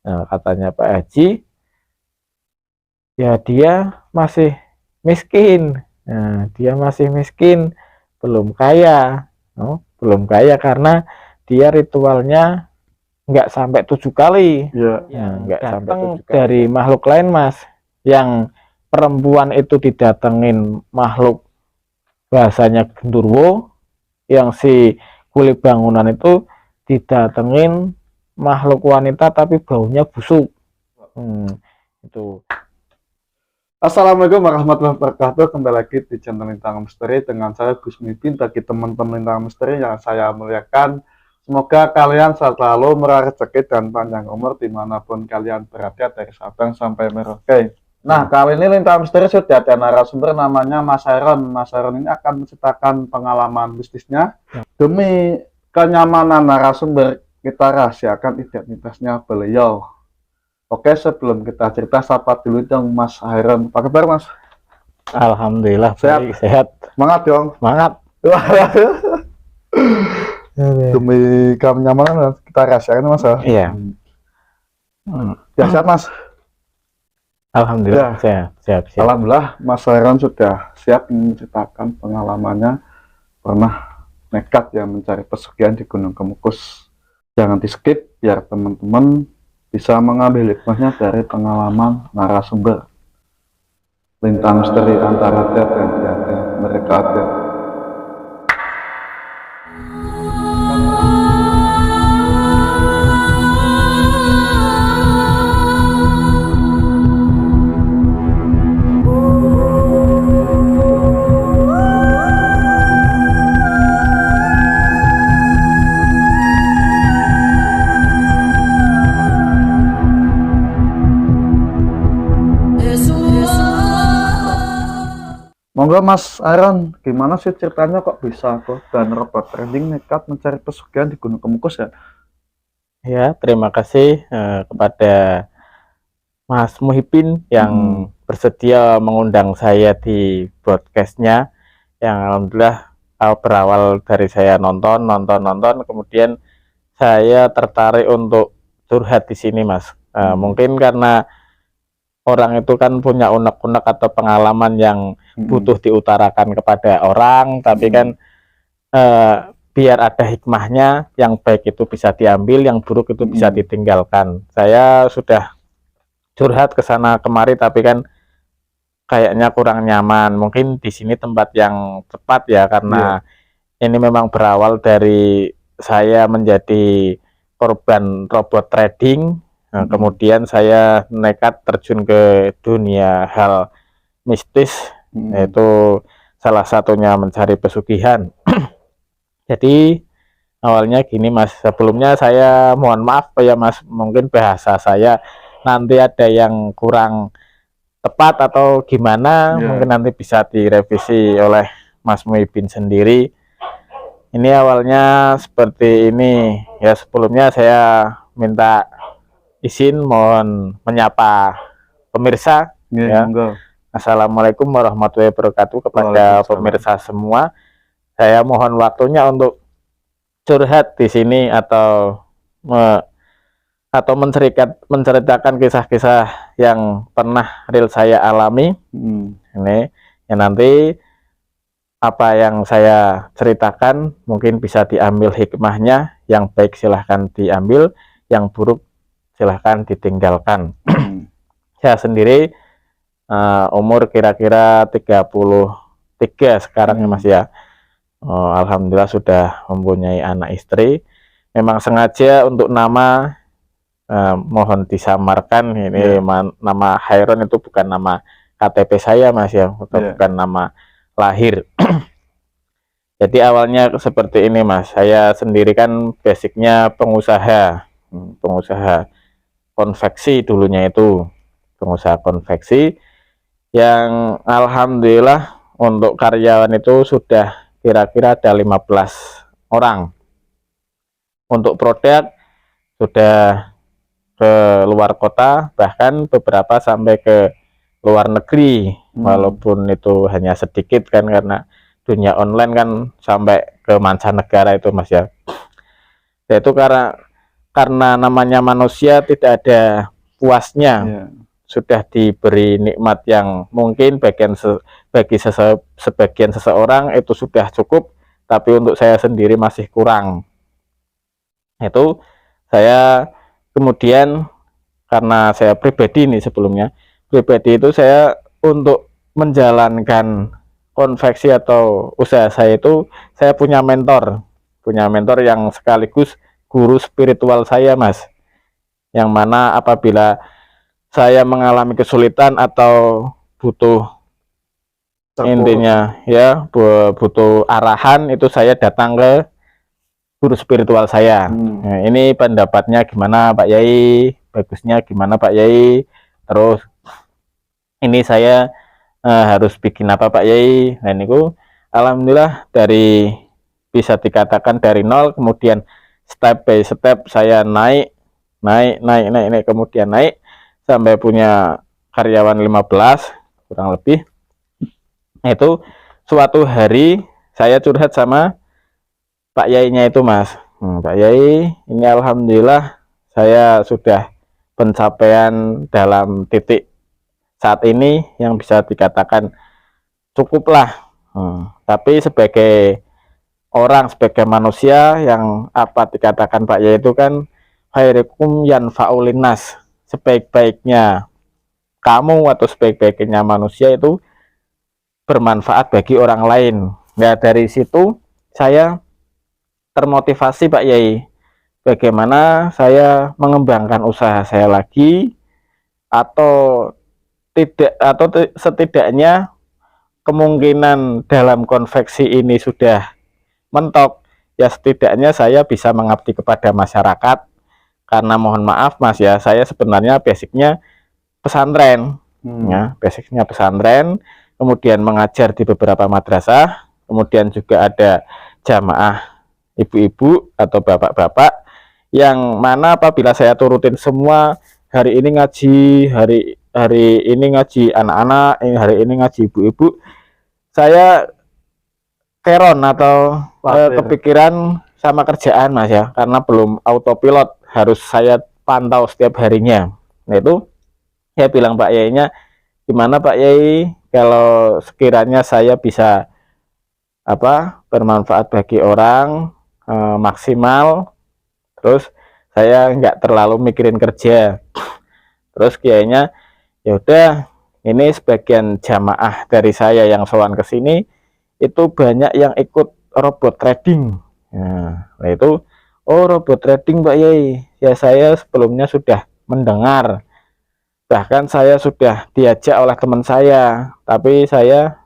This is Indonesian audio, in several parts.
Nah, katanya Pak Haji, ya dia masih miskin. Nah, dia masih miskin, belum kaya. Oh, belum kaya karena dia ritualnya nggak sampai 7 kali. Ya. Nah, nggak sampai 7 kali. Dari makhluk lain, Mas, yang perempuan itu didatengin makhluk bahasanya genderuwo, yang si kulit bangunan itu didatengin makhluk wanita tapi baunya busuk. Itu. Assalamualaikum warahmatullahi wabarakatuh. Kembali lagi di channel Lintang Misteri dengan saya Gus Mipin. Bagi teman-teman Lintang Misteri yang saya muliakan, semoga kalian selalu meraih rezeki dan panjang umur dimanapun kalian berada, dari Sabang sampai Merauke. Nah, kali ini Lintang Misteri sudah ada narasumber namanya Mas Heron. Mas Heron ini akan menceritakan pengalaman bisnisnya. Demi kenyamanan narasumber, kita rahasiakan identitasnya beliau. Oke, sebelum kita cerita, sapa dulu dong Mas Heron. Apa kabar, Mas? Alhamdulillah Sehat. baik, sehat. Semangat dong. Semangat. Demi kenyamanan kita rahasiakan, Mas. Iya. Ya, sehat, Mas. Alhamdulillah Ya. siap. Alhamdulillah Mas Heron sudah siap menceritakan pengalamannya pernah nekat ya mencari pesugihan di Gunung Kemukus. Jangan di skip biar teman-teman bisa mengambil hikmahnya dari pengalaman narasumber. Lintang misteri antara ada dan tiada, mereka ada. Monggo Mas Aaron, gimana sih ceritanya kok bisa dan robot trading nekat mencari pesugihan di Gunung Kemukus ya? Ya, terima kasih kepada Mas Muhibin yang bersedia mengundang saya di podcastnya, yang alhamdulillah berawal dari saya nonton, kemudian saya tertarik untuk curhat di sini, Mas. Mungkin karena orang itu kan punya unek-unek atau pengalaman yang butuh diutarakan kepada orang, tapi kan biar ada hikmahnya, yang baik itu bisa diambil, yang buruk itu bisa ditinggalkan. Saya sudah curhat ke sana kemari, tapi kan kayaknya kurang nyaman. Mungkin di sini tempat yang tepat ya, karena ini memang berawal dari saya menjadi korban robot trading. Nah, kemudian saya nekat terjun ke dunia hal mistis, yaitu salah satunya mencari pesugihan. Jadi awalnya gini, Mas, sebelumnya saya mohon maaf ya, Mas, mungkin bahasa saya nanti ada yang kurang tepat atau gimana, mungkin nanti bisa direvisi oleh Mas Muhibin sendiri. Ini awalnya seperti ini ya. Sebelumnya saya minta izin, mohon menyapa pemirsa ya. Assalamualaikum warahmatullahi wabarakatuh kepada pemirsa semua. Saya mohon waktunya untuk curhat di sini atau menceritakan kisah-kisah yang pernah real saya alami. Ini ya, nanti apa yang saya ceritakan mungkin bisa diambil hikmahnya, yang baik silahkan diambil, yang buruk silahkan ditinggalkan. Saya sendiri umur kira-kira 33 sekarang ya, Mas ya. Alhamdulillah sudah mempunyai anak istri. Memang sengaja untuk nama mohon disamarkan, ini nama Heron itu bukan nama KTP saya, Mas ya, bukan nama lahir. Jadi awalnya seperti ini, Mas. Saya sendiri kan basicnya pengusaha konveksi dulunya, itu pengusaha konveksi yang alhamdulillah untuk karyawan itu sudah kira-kira ada 15 orang. Untuk produk sudah ke luar kota, bahkan beberapa sampai ke luar negeri, walaupun itu hanya sedikit kan, karena dunia online kan sampai ke mancanegara itu, Mas ya. Itu karena karena namanya manusia tidak ada puasnya. Iya. Sudah diberi nikmat yang mungkin bagi sebagian seseorang itu sudah cukup, tapi untuk saya sendiri masih kurang. Itu saya kemudian, karena saya pribadi nih, sebelumnya pribadi itu saya untuk menjalankan konveksi atau usaha saya itu, saya punya mentor yang sekaligus guru spiritual saya, Mas, yang mana apabila saya mengalami kesulitan atau butuh, intinya ya butuh arahan, itu saya datang ke guru spiritual saya. Nah, ini pendapatnya gimana Pak Yai, bagusnya gimana Pak Yai, terus ini saya harus bikin apa Pak Yai. Nah, ini alhamdulillah dari bisa dikatakan dari nol, kemudian step by step saya naik, kemudian naik sampai punya karyawan 15 kurang lebih. Itu suatu hari saya curhat sama Pak Yai-nya itu, Mas. Pak Yai, ini alhamdulillah saya sudah pencapaian dalam titik saat ini yang bisa dikatakan cukuplah. Tapi sebagai orang, sebagai manusia, yang apa dikatakan Pak Yai itu kan khairukum yanfa'ulinnas, sebaik-baiknya kamu atau sebaik-baiknya manusia itu bermanfaat bagi orang lain. Nah, dari situ saya termotivasi Pak Yai, bagaimana saya mengembangkan usaha saya lagi, atau setidaknya kemungkinan dalam konveksi ini sudah mentok, ya setidaknya saya bisa mengabdi kepada masyarakat. Karena mohon maaf Mas ya, saya sebenarnya basicnya pesantren, ya, basicnya pesantren, kemudian mengajar di beberapa madrasah, kemudian juga ada jamaah ibu-ibu atau bapak-bapak, yang mana apabila saya turutin semua, hari ini ngaji, hari ini ngaji anak-anak, hari ini ngaji ibu-ibu, saya keron atau kepikiran sama kerjaan Mas ya, karena belum autopilot, harus saya pantau setiap harinya. Nah, itu saya bilang Pak Yai-nya, gimana Pak Yai kalau sekiranya saya bisa bermanfaat bagi orang, maksimal, terus saya nggak terlalu mikirin kerja. Terus kiainya, ya udah, ini sebagian jamaah dari saya yang sowan ke sini itu banyak yang ikut robot trading. Nah, itu robot trading Pak Yai, ya saya sebelumnya sudah mendengar, bahkan saya sudah diajak oleh teman saya, tapi saya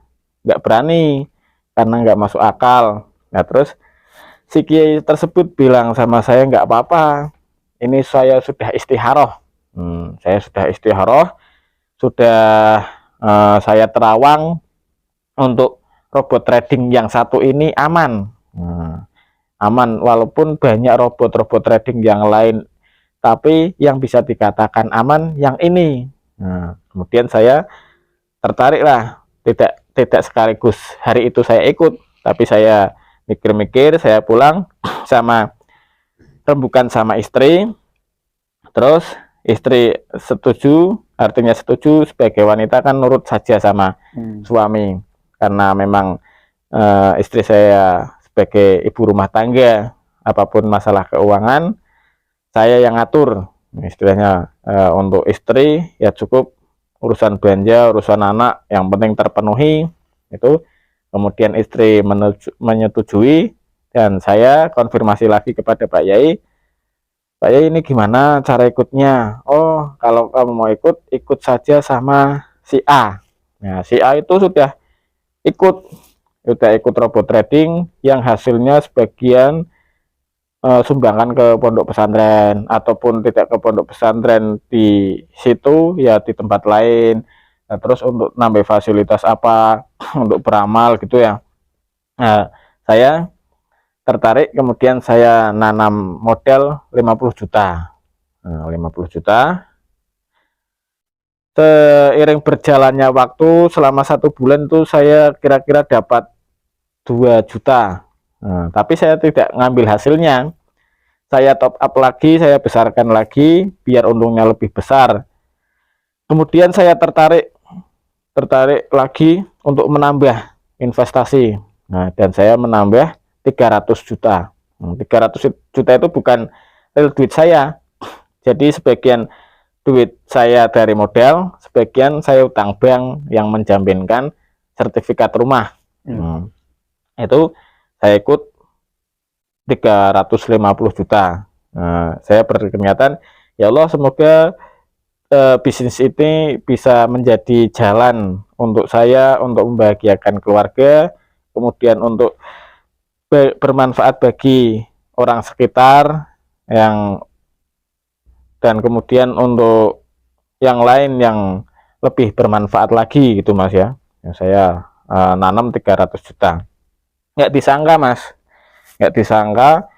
nggak berani karena nggak masuk akal. Nah, terus si kiai tersebut bilang sama saya, nggak apa-apa, ini saya sudah istikharoh. Saya sudah istikharoh, sudah saya terawang untuk robot trading yang satu ini aman. Aman, walaupun banyak robot-robot trading yang lain, tapi yang bisa dikatakan aman yang ini. Kemudian saya tertarik lah, tidak sekaligus hari itu saya ikut, tapi saya mikir-mikir, saya pulang sama rembukan sama istri, terus istri setuju, artinya setuju, sebagai wanita kan nurut saja sama suami, karena memang istri saya sebagai ibu rumah tangga, apapun masalah keuangan saya yang ngatur, istilahnya. Untuk istri ya cukup urusan belanja, urusan anak yang penting terpenuhi itu. Kemudian istri menyetujui, dan saya konfirmasi lagi kepada Pak Yai, Pak Yai ini gimana cara ikutnya? Oh, kalau kamu mau ikut saja sama si A. Nah, si A itu sudah ikut robot trading yang hasilnya sebagian sumbangan ke pondok pesantren, ataupun tidak ke pondok pesantren di situ ya di tempat lain. Nah, terus untuk nambah fasilitas apa untuk beramal gitu ya. Nah, saya tertarik, kemudian saya nanam modal 50 juta. 50 juta. Seiring berjalannya waktu, selama 1 bulan tuh saya kira-kira dapat 2 juta. Tapi saya tidak ngambil hasilnya. saya top up lagi, saya besarkan lagi biar untungnya lebih besar. Kemudian saya tertarik lagi untuk menambah investasi. Nah, dan saya menambah 300 juta. 300 juta itu bukan real duit saya. Jadi sebagian duit saya dari modal, sebagian saya utang bank yang menjaminkan sertifikat rumah. Itu saya ikut 350 juta. Nah, saya berniatan, ya Allah semoga bisnis ini bisa menjadi jalan untuk saya untuk membahagiakan keluarga, kemudian untuk bermanfaat bagi orang sekitar dan kemudian untuk yang lain yang lebih bermanfaat lagi gitu Mas ya. Saya nanam 300 juta. Nggak disangka Mas, nggak disangka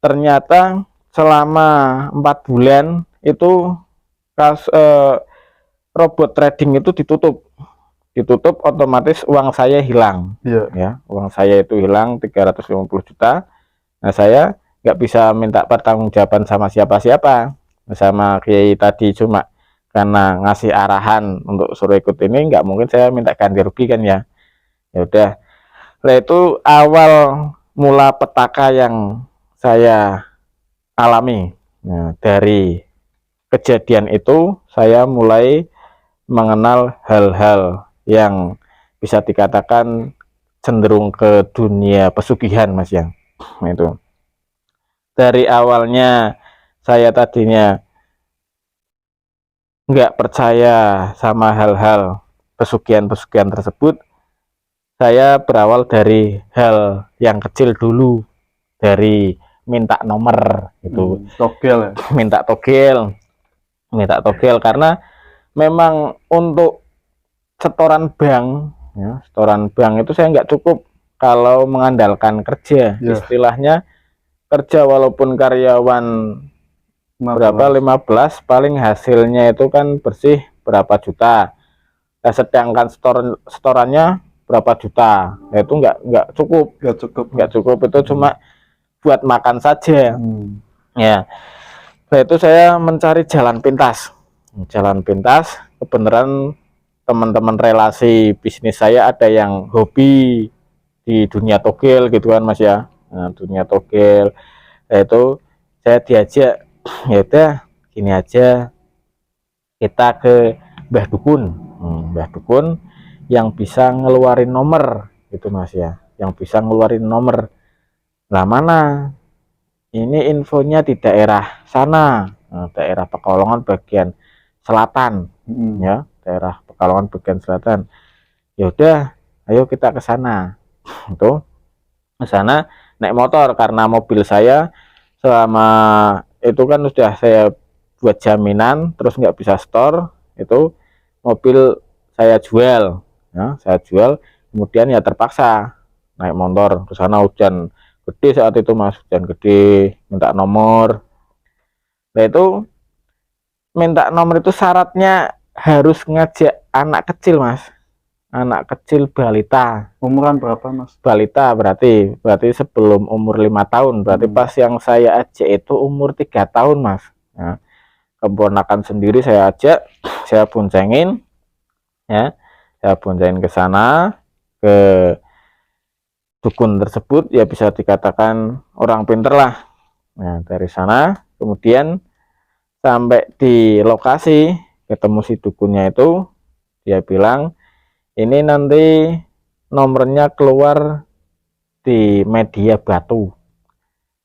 ternyata selama 4 bulan itu robot trading itu ditutup otomatis uang saya hilang. Ya, uang saya itu hilang 350 juta. Nah, saya nggak bisa minta pertanggungjawaban sama siapa-siapa, sama Kiai tadi, cuma karena ngasih arahan untuk suruh ikut ini, nggak mungkin saya minta ganti rugi kan ya. Ya udah, nah itu awal mula petaka yang saya alami. Nah, dari kejadian itu saya mulai mengenal hal-hal yang bisa dikatakan cenderung ke dunia pesugihan Mas ya. Nah, itu dari awalnya saya tadinya nggak percaya sama hal-hal pesugihan tersebut. Saya berawal dari hal yang kecil dulu, dari minta nomor gitu. Togel ya? minta togel karena memang untuk setoran bank ya, setoran bank itu saya nggak cukup kalau mengandalkan kerja. Istilahnya kerja walaupun karyawan 15 paling hasilnya itu kan bersih berapa juta. Nah, sedangkan setorannya berapa juta, nah, itu nggak cukup itu cuma buat makan saja. Ya, nah itu saya mencari jalan pintas. Kebenaran teman-teman relasi bisnis saya ada yang hobi di dunia togel gitu kan Mas ya. Nah, dunia togel, nah, itu saya diajak, ya udah gini aja, kita ke Mbah Dukun yang bisa ngeluarin nomor gitu Mas ya, yang bisa ngeluarin nomor. Nah, mana ini infonya di daerah sana, daerah Pekalongan bagian selatan. Ya, daerah Pekalongan bagian selatan. Ya udah, ayo kita ke sana. Itu ke sana naik motor karena mobil saya selama itu kan sudah saya buat jaminan, terus nggak bisa store, itu mobil saya jual. Ya, saya jual, kemudian ya terpaksa naik motor ke sana. Hujan gede saat itu Mas, hujan gede, minta nomor. Nah itu minta nomor itu syaratnya harus ngajak anak kecil Mas, anak kecil balita. Umuran berapa Mas? Balita berarti sebelum umur 5 tahun, berarti pas yang saya ajak itu umur 3 tahun Mas. Nah, keponakan sendiri saya ajak, saya boncengin ya, saya boncengin ke sana, ke dukun tersebut, ya bisa dikatakan orang pinter lah. Nah, dari sana kemudian sampai di lokasi, ketemu si dukunnya itu, dia bilang ini nanti nomornya keluar di media batu.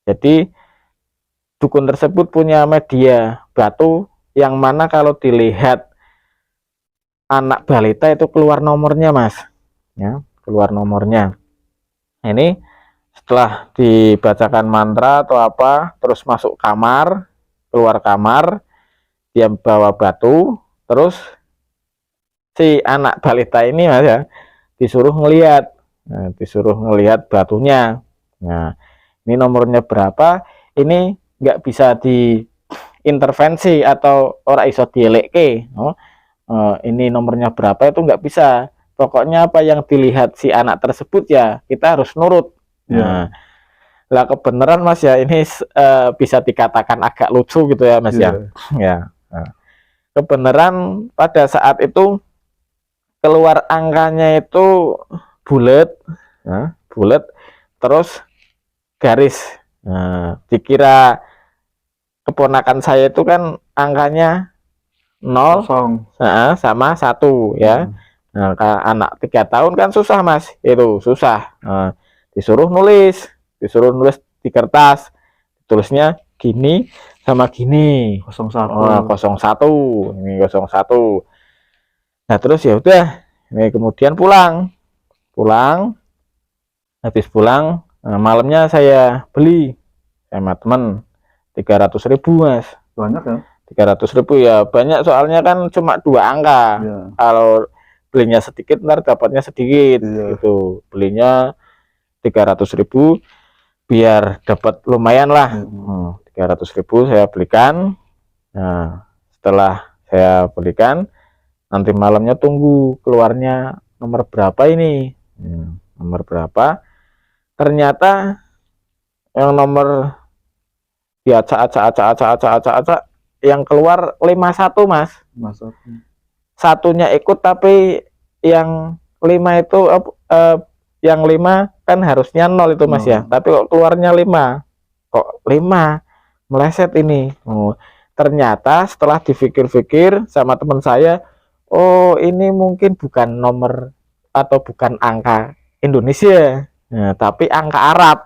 Jadi dukun tersebut punya media batu yang mana kalau dilihat anak balita itu keluar nomornya Mas ya, keluar nomornya. Ini setelah dibacakan mantra atau apa, terus masuk kamar, keluar kamar, dia bawa batu, terus si anak balita ini Mas ya disuruh ngelihat, batunya. Nah, ini nomornya berapa, ini nggak bisa diintervensi atau orang iso dieleke. Ini nomornya berapa itu nggak bisa. Pokoknya apa yang dilihat si anak tersebut ya kita harus nurut. Nah, Lah kebenaran Mas ya, ini bisa dikatakan agak lucu gitu ya Mas ya. Ya. Nah, kebenaran pada saat itu keluar angkanya itu bulat, bulat, terus garis. Nah, dikira keponakan saya itu kan angkanya 0 Kosong. sama 1 ya. Nah, anak 3 tahun kan susah Mas, itu susah. Nah, disuruh nulis di kertas, tulisnya gini sama gini. 01. 01, ini 01. Nah terus ya udah, ini kemudian pulang, habis pulang, malamnya saya beli sama teman 300.000 Mas. Banyak ya? 300.000 ya banyak, soalnya kan cuma 2 angka. Kalau belinya sedikit ntar dapatnya sedikit gitu. Belinya 300.000 biar dapat lumayan lah. 300.000 saya belikan. Nah setelah saya belikan, nanti malamnya tunggu keluarnya nomor berapa ini. Nomor berapa, ternyata yang nomor acak yang keluar 51 Mas. Satunya ikut, tapi yang 5 itu yang 5 kan harusnya 0 itu Mas ya, tapi kok keluarnya 5, kok 5 meleset ini. Ternyata setelah dipikir-pikir sama teman saya, oh ini mungkin bukan nomor atau bukan angka Indonesia, tapi angka Arab.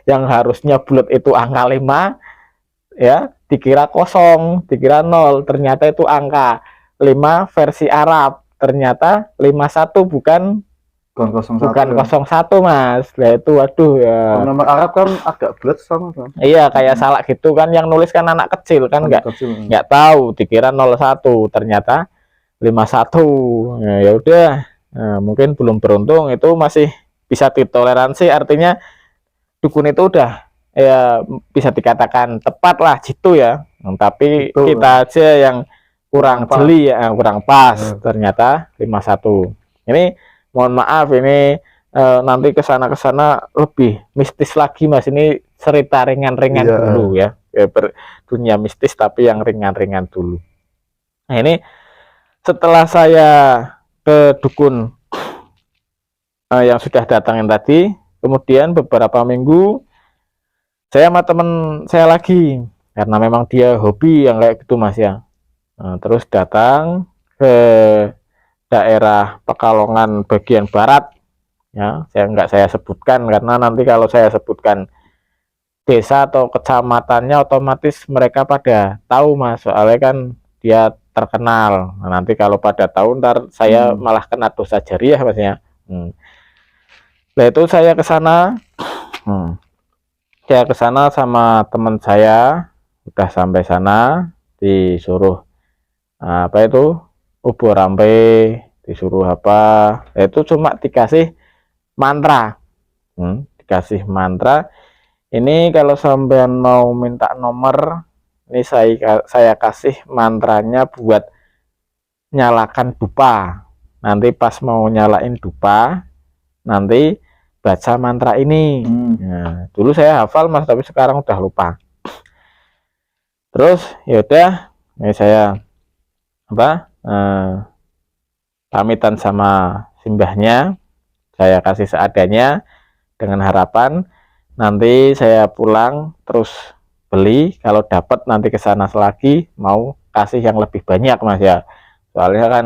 Yang harusnya bulat itu angka 5 ya, dikira kosong, dikira 0, ternyata itu angka 5 versi Arab, ternyata 51 bukan 01 Mas. Lah itu waduh ya. Nomor Arab kan agak bulat sama kan. Iya, kayak salak gitu kan, yang nulis kan anak kecil kan, nggak tahu, dikira 01, ternyata 51. Ya udah, mungkin belum beruntung, itu masih bisa ditoleransi, artinya dukun itu udah ya bisa dikatakan tepat lah gitu ya. Tapi kita aja yang kurang jeli ya, kurang pas. Ternyata 51. Ini mohon maaf, ini nanti kesana lebih mistis lagi Mas. Ini cerita ringan-ringan dulu ya, dunia mistis tapi yang ringan-ringan dulu. Nah ini setelah saya ke dukun yang sudah datangin tadi, kemudian beberapa minggu saya sama temen saya lagi, karena memang dia hobi yang kayak gitu Mas ya. Terus datang ke daerah Pekalongan bagian barat ya, saya sebutkan karena nanti kalau saya sebutkan desa atau kecamatannya otomatis mereka pada tahu Mas, soalnya kan dia terkenal. Nanti kalau pada tahu ntar saya malah kena dosa jariah Mas ya. Nah itu saya ke sana, sama teman saya. Udah sampai sana disuruh apa itu ubur rampe, disuruh apa, itu cuma dikasih mantra. Dikasih mantra, ini kalau sampean mau minta nomor, ini saya kasih mantranya buat nyalakan dupa. Nanti pas mau nyalain dupa, nanti baca mantra ini. Nah, dulu saya hafal Mas, tapi sekarang udah lupa. Terus yaudah, ini saya pamitan sama simbahnya, saya kasih seadanya dengan harapan nanti saya pulang terus beli, kalau dapat nanti ke sana lagi mau kasih yang lebih banyak Mas ya. Soalnya kan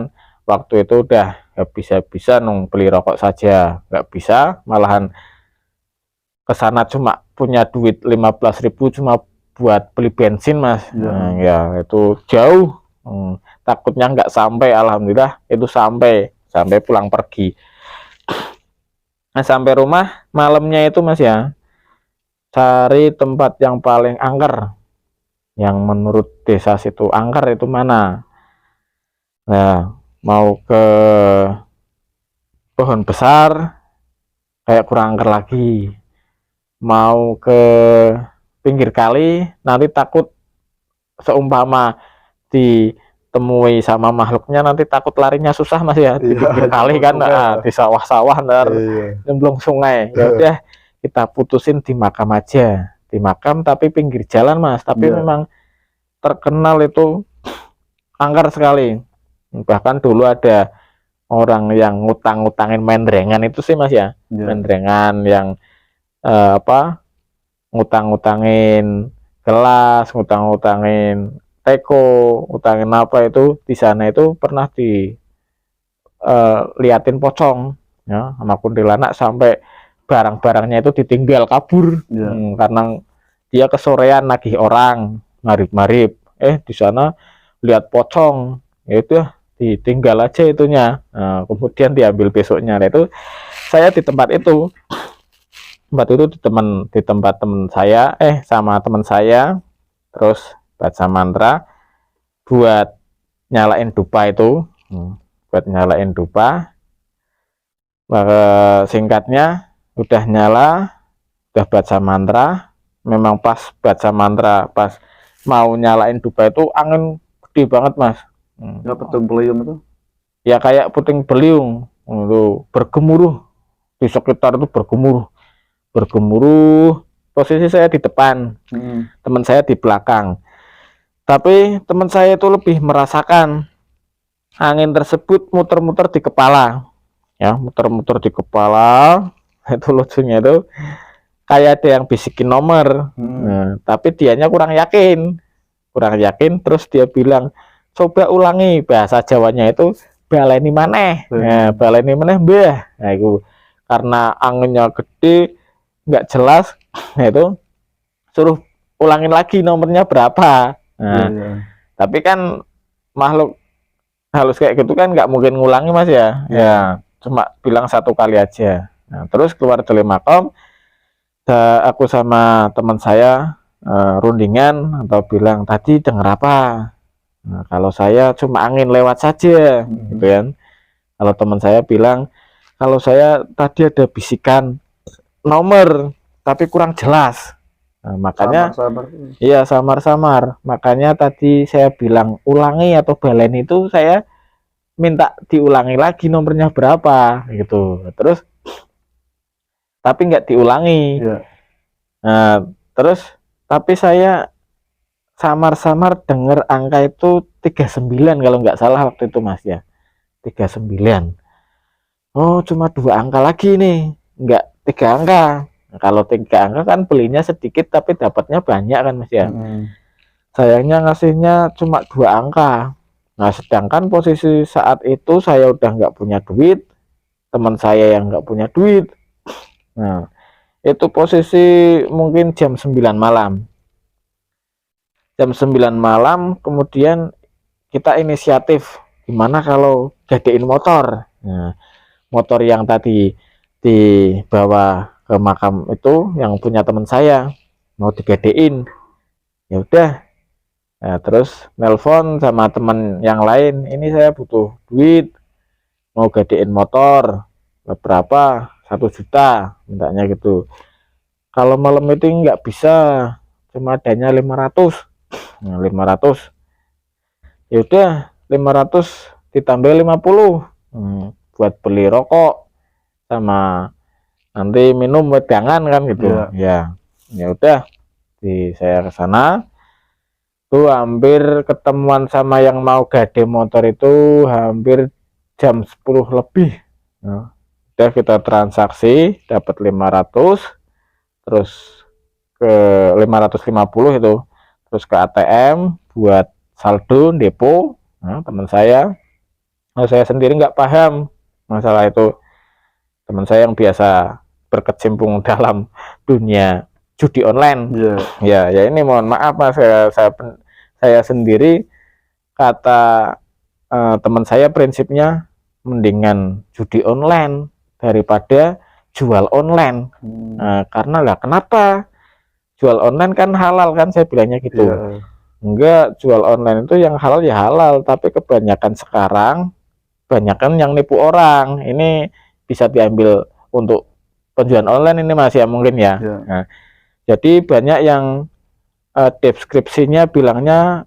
waktu itu udah habis-habisan beli rokok saja nggak bisa, malahan ke sana cuma punya duit 15.000 cuma buat beli bensin Mas. Ya itu jauh. Takutnya nggak sampai, alhamdulillah itu sampai pulang pergi. Nah sampai rumah malamnya itu Mas ya, cari tempat yang paling angker, yang menurut desa situ angker itu mana. Nah mau ke pohon besar kayak kurang angker lagi, mau ke pinggir kali nanti takut seumpama ditemui sama makhluknya nanti takut larinya susah Mas ya, di pinggir kali kan, di sawah-sawah ntar nyemplung sungai. Ya udah kita putusin di makam aja, di makam tapi pinggir jalan Mas, tapi memang terkenal itu angker sekali. Bahkan dulu ada orang yang ngutang-ngutangin mendrengan itu sih Mas ya, mendrengan yang ngutang-ngutangin gelas, ngutang-ngutangin teko, ngutangin apa itu di sana itu pernah liatin pocong ya sama kuntilanak sampai barang-barangnya itu ditinggal kabur karena dia kesorean nagih orang marip-marip, di sana lihat pocong, ya itu ditinggal aja itunya. Nah, kemudian diambil besoknya. Nah, itu saya di tempat itu di tempat teman saya sama teman saya, terus baca mantra buat nyalain dupa itu, buat nyalain dupa. Singkatnya udah nyala, udah baca mantra, memang pas baca mantra, pas mau nyalain dupa itu angin gede banget Mas. Ya puting beliung itu? Ya kayak puting beliung itu bergemuruh di sekitar itu, bergemuruh. Posisi saya di depan, teman saya di belakang. Tapi teman saya itu lebih merasakan angin tersebut muter-muter di kepala. Ya, muter-muter di kepala. Itu lucunya itu kayak ada yang bisikin nomor. Nah, tapi dianya kurang yakin. Terus dia bilang, coba ulangi. Bahasa Jawanya itu baleni maneh. Nah, baleni maneh mbah. Nah, itu karena anginnya gede, nggak jelas. Nah, itu suruh ulangin lagi nomornya berapa. Nah, tapi kan makhluk halus kayak gitu kan nggak mungkin ngulangi Mas ya. Ya, cuma bilang satu kali aja. Nah, terus keluar dari makam, aku sama teman saya rundingan atau bilang tadi dengar apa. Nah, kalau saya cuma angin lewat saja, gitu kan. Kalau teman saya bilang kalau saya tadi ada bisikan nomor tapi kurang jelas. Nah, makanya iya samar-samar. Makanya tadi saya bilang ulangi atau baleni itu saya minta diulangi lagi nomornya berapa gitu. Terus tapi nggak diulangi. Nah, terus tapi saya samar-samar dengar angka itu 39 kalau nggak salah waktu itu Mas ya. 39. Oh, cuma 2 angka lagi nih, nggak 3 angka. Nah, kalau 3 angka kan belinya sedikit tapi dapatnya banyak kan Mas ya. Sayangnya ngasihnya cuma 2 angka. Nah, sedangkan posisi saat itu saya udah nggak punya duit, teman saya yang nggak punya duit. Nah, itu posisi mungkin jam 9 malam. Jam 9 malam, kemudian kita inisiatif, gimana kalau gadein motor. Nah, motor yang tadi dibawa ke makam itu yang punya teman saya mau digadein. Ya udah. Nah, terus nelpon sama teman yang lain, ini saya butuh duit, mau gadein motor berapa, 1 juta mintanya gitu. Kalau malam meeting nggak bisa, cuma adanya 500. Nah, 500 ya udah, 500 ditambah 50 buat beli rokok sama nanti minum wedangan kan gitu. Ya udah, saya ke sana tuh hampir ketemuan sama yang mau gade motor itu hampir jam 10 lebih. Nah, udah kita transaksi dapat 500, terus ke 550 itu, terus ke ATM buat saldo depo. Nah, teman saya, saya sendiri nggak paham masalah itu. Teman saya yang biasa berkecimpung dalam dunia judi online. Ya ini mohon maaf Mas, saya sendiri kata teman saya prinsipnya mendingan judi online daripada jual online. Karena lah kenapa jual online kan halal kan, saya bilangnya gitu. Enggak, jual online itu yang halal ya halal, tapi kebanyakan sekarang kebanyakan yang nipu orang. Ini bisa diambil untuk penjualan online ini Mas ya mungkin ya. Nah, jadi banyak yang deskripsinya bilangnya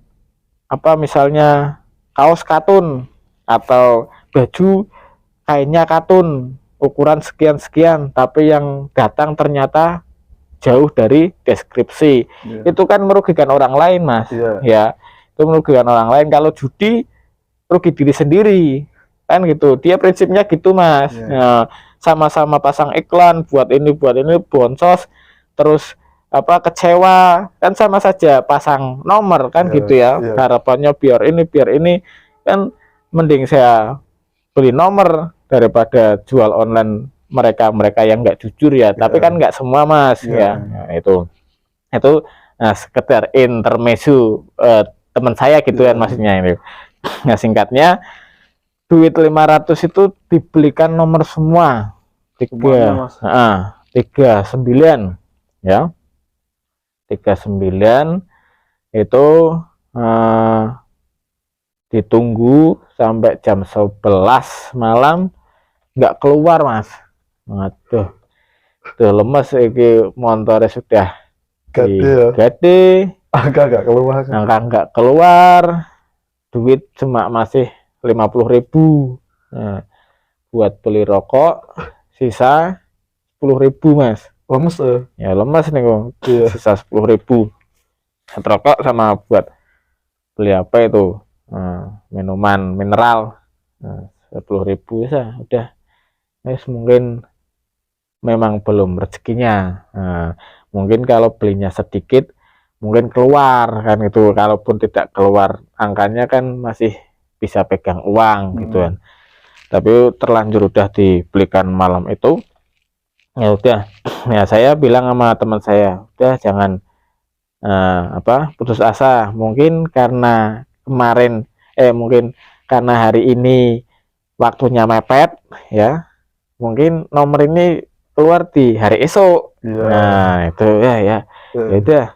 apa, misalnya kaos katun atau baju kainnya katun. ukuran sekian-sekian, tapi yang datang ternyata jauh dari deskripsi. Itu kan merugikan orang lain, Mas. Ya, itu merugikan orang lain. Kalau judi rugi diri sendiri, kan gitu. Dia prinsipnya gitu, Mas. Nah, sama-sama pasang iklan, buat ini bonsos, terus apa kecewa, kan sama saja pasang nomor kan gitu ya. Harapannya biar ini kan, mending saya beli nomor daripada jual online mereka yang nggak jujur ya. Tapi kan nggak semua, Mas. Ya, nah, itu nah, sekedar intermezzo teman saya gitu kan maksudnya ini. Nah, singkatnya duit 500 itu dibelikan nomor semua 39 ya, 39 itu ditunggu sampai jam 11 malam nggak keluar, Mas. Waduh, tuh lemes iki, motornya sudah gede, angka nggak keluar, duit cuma masih 50.000. Nah, buat beli rokok sisa 10.000, Mas. Lemes ya, lemes nih kok. Sisa 10.000 rokok sama buat beli apa itu, minuman mineral. 10.000 ya udah. Mungkin memang belum rezekinya. Mungkin kalau belinya sedikit mungkin keluar kan itu. Kalaupun tidak keluar angkanya kan masih bisa pegang uang gitu kan. Tapi terlanjur udah dibelikan malam itu, ya udah. Ya saya bilang sama teman saya, udah jangan putus asa. Mungkin karena kemarin mungkin karena hari ini waktunya mepet ya, mungkin nomor ini keluar di hari esok. Nah itu ya udah.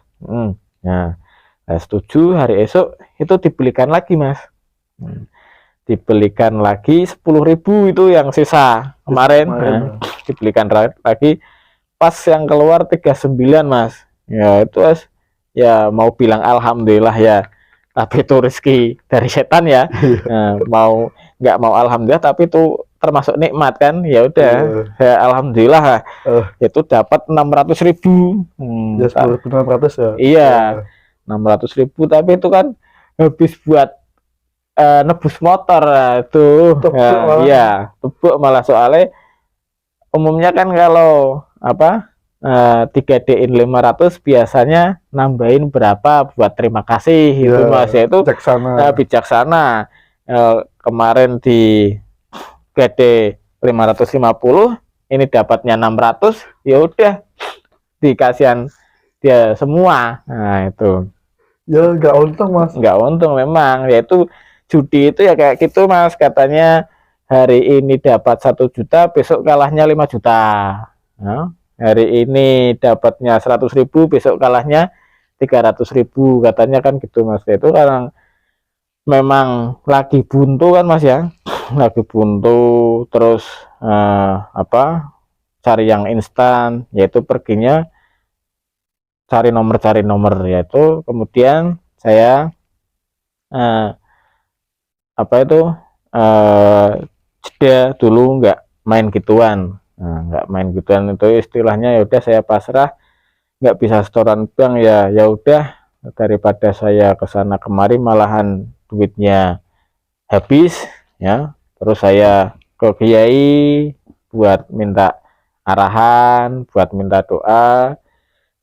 Nah, setuju, hari esok itu dibelikan lagi, Mas. Dibelikan lagi 10.000 itu yang sisa kemarin. Dibelikan lagi pas yang keluar 39, Mas. Ya itu ya mau bilang alhamdulillah ya, tapi itu rezeki dari setan ya. Mau nggak mau alhamdulillah, tapi itu termasuk nikmat kan. Ya udah, ya alhamdulillah itu dapat 600.000. Ya 10.600 ya. Iya, 600.000, tapi itu kan habis buat nebus motor itu. Iya, tebuk malah. Soalnya umumnya kan kalau 3D-in 500 biasanya nambahin berapa buat terima kasih itu, Mas. Ya itu bijaksana. Kemarin di GD 550, ini dapatnya 600, ya udah dikasihan dia semua. Nah itu ya nggak untung, Mas. Nggak untung memang. Yaitu judi itu ya kayak gitu, Mas. Katanya hari ini dapat 1 juta, besok kalahnya 5 juta. Hari ini dapatnya 100.000, besok kalahnya 300.000, katanya kan gitu, Mas. Itu karena memang lagi buntu kan, Mas ya. Lagi buntu, terus cari yang instan, yaitu perginya cari nomor, yaitu kemudian saya jeda dulu, nggak main gituan. Nggak main gituan itu istilahnya, ya udah saya pasrah, nggak bisa setoran bank ya udah, daripada saya kesana kemari malahan duitnya habis ya. Terus saya ke kiai buat minta arahan, buat minta doa,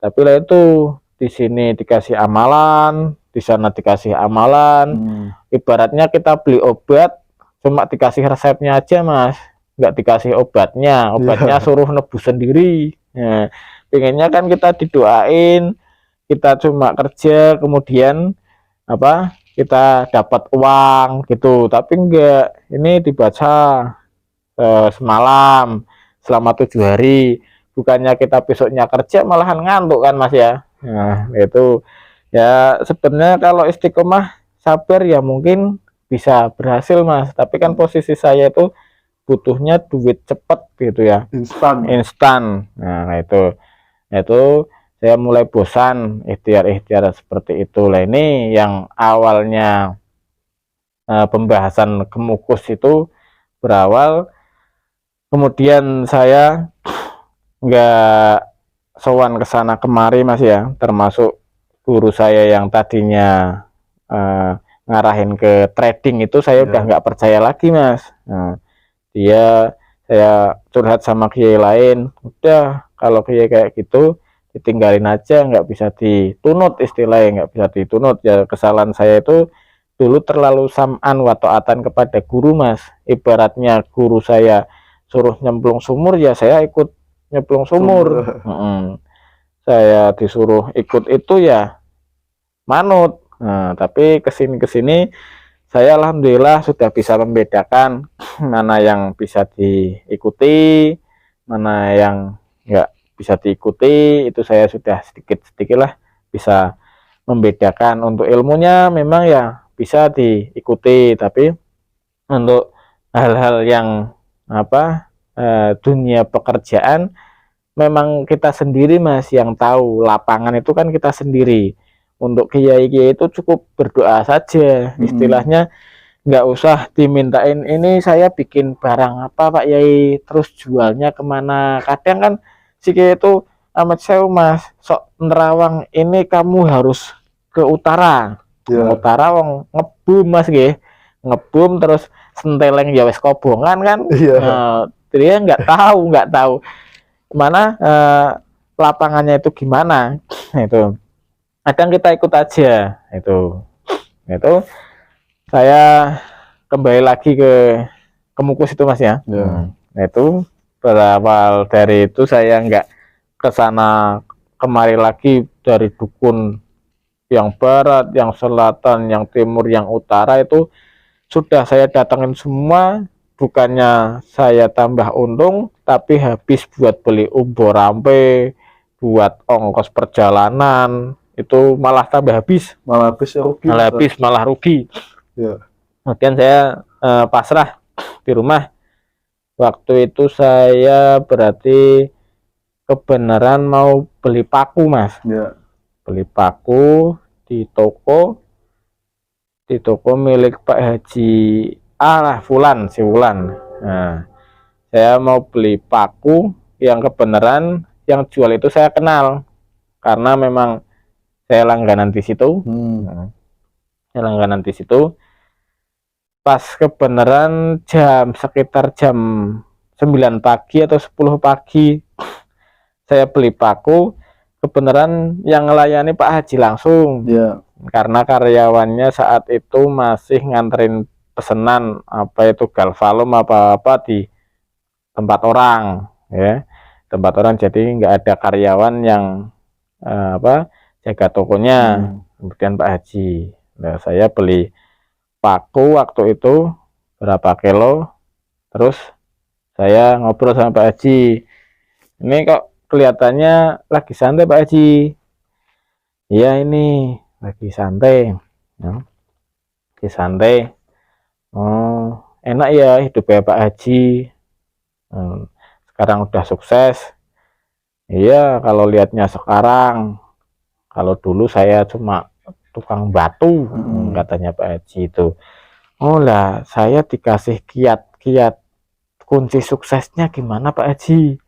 tapi lah itu di sini dikasih amalan, di sana dikasih amalan. Ibaratnya kita beli obat cuma dikasih resepnya aja, Mas, nggak dikasih obatnya suruh nebus sendiri. Nah, pengennya kan kita didoain, kita cuma kerja kemudian kita dapat uang gitu, tapi enggak, ini dibaca semalam selama 7 hari, bukannya kita besoknya kerja malahan ngantuk kan, Mas ya. Nah itu ya, sebenarnya kalau istiqomah sabar ya mungkin bisa berhasil, Mas, tapi kan posisi saya itu butuhnya duit cepet gitu ya, instan. Nah itu saya mulai bosan ikhtiar seperti itu lah. Ini yang awalnya pembahasan Gemukus itu berawal Kemudian saya nggak sowan ke sana kemari Mas ya, termasuk guru saya yang tadinya ngarahin ke trading itu saya udah nggak percaya lagi Mas. Nah, saya curhat sama kiai lain, udah kalau kiai kayak gitu ditinggalin aja, nggak bisa ditunut, istilahnya nggak bisa ditunut. Ya kesalahan saya itu dulu terlalu sam'an wa ta'atan kepada guru Mas. Ibaratnya guru saya suruh nyemplung sumur, ya saya ikut nyemplung sumur. Saya disuruh ikut itu ya manut. Nah, tapi kesini saya alhamdulillah sudah bisa membedakan mana yang bisa diikuti, mana yang nggak bisa diikuti. Itu saya sudah sedikit-sedikit lah bisa membedakan. Untuk ilmunya memang ya bisa diikuti, tapi untuk hal-hal yang dunia pekerjaan memang kita sendiri Mas yang tahu. Lapangan itu kan kita sendiri. Untuk kiai-kiai itu cukup berdoa saja, istilahnya nggak usah dimintain ini saya bikin barang apa Pak Yai terus jualnya kemana. Kadang kan si kiai itu amat sewu Mas, sok nerawang ini kamu harus ke utara. Utara wong ngebum Mas nggih, ngebum terus senteleng ya wis kobongan kan. Dia nggak tahu mana lapangannya itu gimana. Itu kadang kita ikut aja. Itu saya kembali lagi ke Mukus itu Mas ya. Itu berawal dari itu saya nggak ke sana kemari lagi. Dari dukun yang barat, yang selatan, yang timur, yang utara itu sudah saya datangin semua. Bukannya saya tambah untung, tapi habis buat beli umbo rampe, buat ongkos perjalanan, itu malah tambah habis. Malah rugi. Kemudian saya pasrah di rumah. Waktu itu saya berarti kebenaran mau beli paku Mas. Beli paku di toko milik Pak Haji Fulan. Nah, saya mau beli paku yang kebenaran yang jual itu saya kenal karena memang saya langganan di situ. Saya langganan di situ. Pas kebenaran sekitar jam 9 pagi atau 10 pagi saya beli paku, kebenaran yang melayani Pak Haji langsung. Karena karyawannya saat itu masih nganterin pesanan itu galvalum apa di tempat orang ya, jadi nggak ada karyawan yang jaga tokonya. Kemudian Pak Haji, nah saya beli paku waktu itu berapa kilo, terus saya ngobrol sama Pak Haji, ini kok kelihatannya lagi santai Pak Haji. Iya ini lagi santai ya. Lagi santai. Oh enak ya hidupnya Pak Haji, sekarang udah sukses. Iya kalau lihatnya sekarang, kalau dulu saya cuma tukang batu, katanya Pak Haji itu. Oh lah saya dikasih kiat-kiat kunci suksesnya gimana Pak Haji,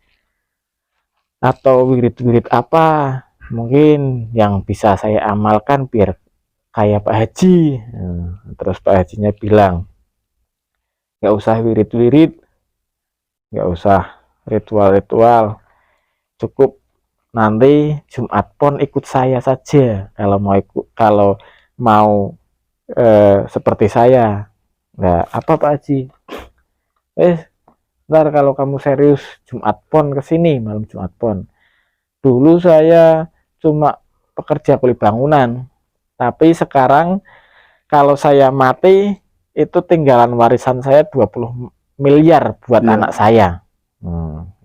atau wirid-wirid apa mungkin yang bisa saya amalkan biar kayak Pak Haji. Terus Pak Hajinya bilang nggak usah wirid-wirid, nggak usah ritual-ritual, cukup nanti Jumat Pon ikut saya saja kalau mau seperti saya. Nah apa Pak Haji, ntar kalau kamu serius Jumat Pon kesini, malam Jumat Pon. Dulu saya cuma pekerja kulit bangunan, tapi sekarang kalau saya mati itu tinggalan warisan saya 20 miliar buat anak saya.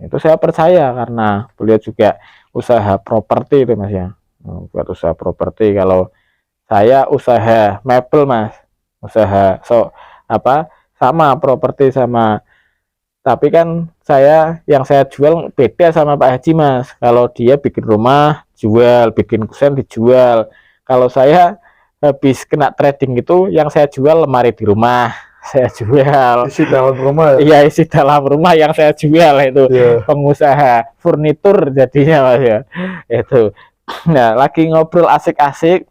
Itu saya percaya karena beliau juga usaha properti itu Mas ya. Buat usaha properti. Kalau saya usaha mebel Mas, usaha sama properti sama, tapi kan yang saya jual beda sama Pak Haji Mas. Kalau dia bikin rumah jual, bikin kusen dijual. Kalau saya habis kena trading itu yang saya jual lemari di rumah saya jual. Isi dalam rumah ya? Iya, isi dalam rumah yang saya jual itu. Iya. Pengusaha furnitur jadinya Mas ya. Itu. Nah, lagi ngobrol asik-asik,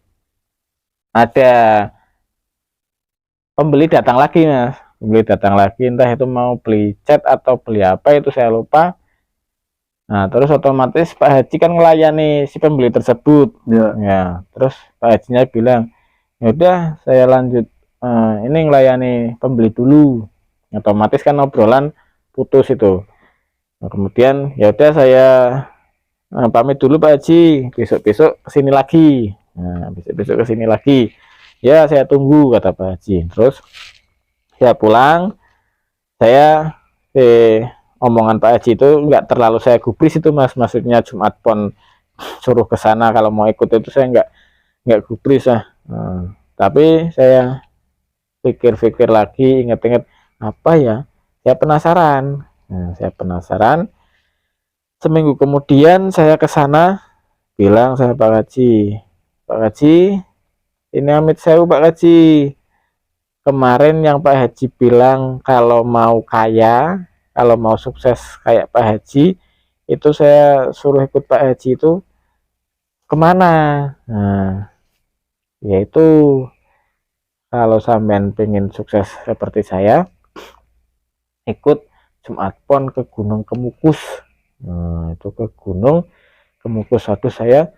ada pembeli datang lagi Mas. Pembeli datang lagi, entah itu mau beli cat atau beli apa itu saya lupa. Nah, terus otomatis Pak Haji kan melayani si pembeli tersebut. Iya. Ya, terus Pak Hajinya bilang, ya udah saya lanjut ini melayani pembeli dulu. Otomatis kan obrolan putus itu. Nah, kemudian ya udah saya pamit dulu Pak Haji, besok-besok kesini lagi. Nah, besok-besok kesini lagi. Ya, saya tunggu kata Pak Haji. Terus saya pulang, saya omongan Pak Haji itu nggak terlalu saya gubris itu Mas, maksudnya Jumat Pon suruh ke sana kalau mau ikut itu saya nggak gubris lah. Tapi saya pikir-pikir lagi, inget-inget apa ya, saya penasaran. Nah, saya penasaran. Seminggu kemudian saya ke sana, bilang sama Pak Haji, Pak Haji, ini amit sewu Pak Haji. Kemarin yang Pak Haji bilang kalau mau kaya, kalau mau sukses kayak Pak Haji, itu saya suruh ikut Pak Haji itu kemana? Nah, yaitu kalau sampean pengen sukses seperti saya, ikut Jumat Pon ke Gunung Kemukus. Nah, itu ke Gunung Kemukus. Aduh, saya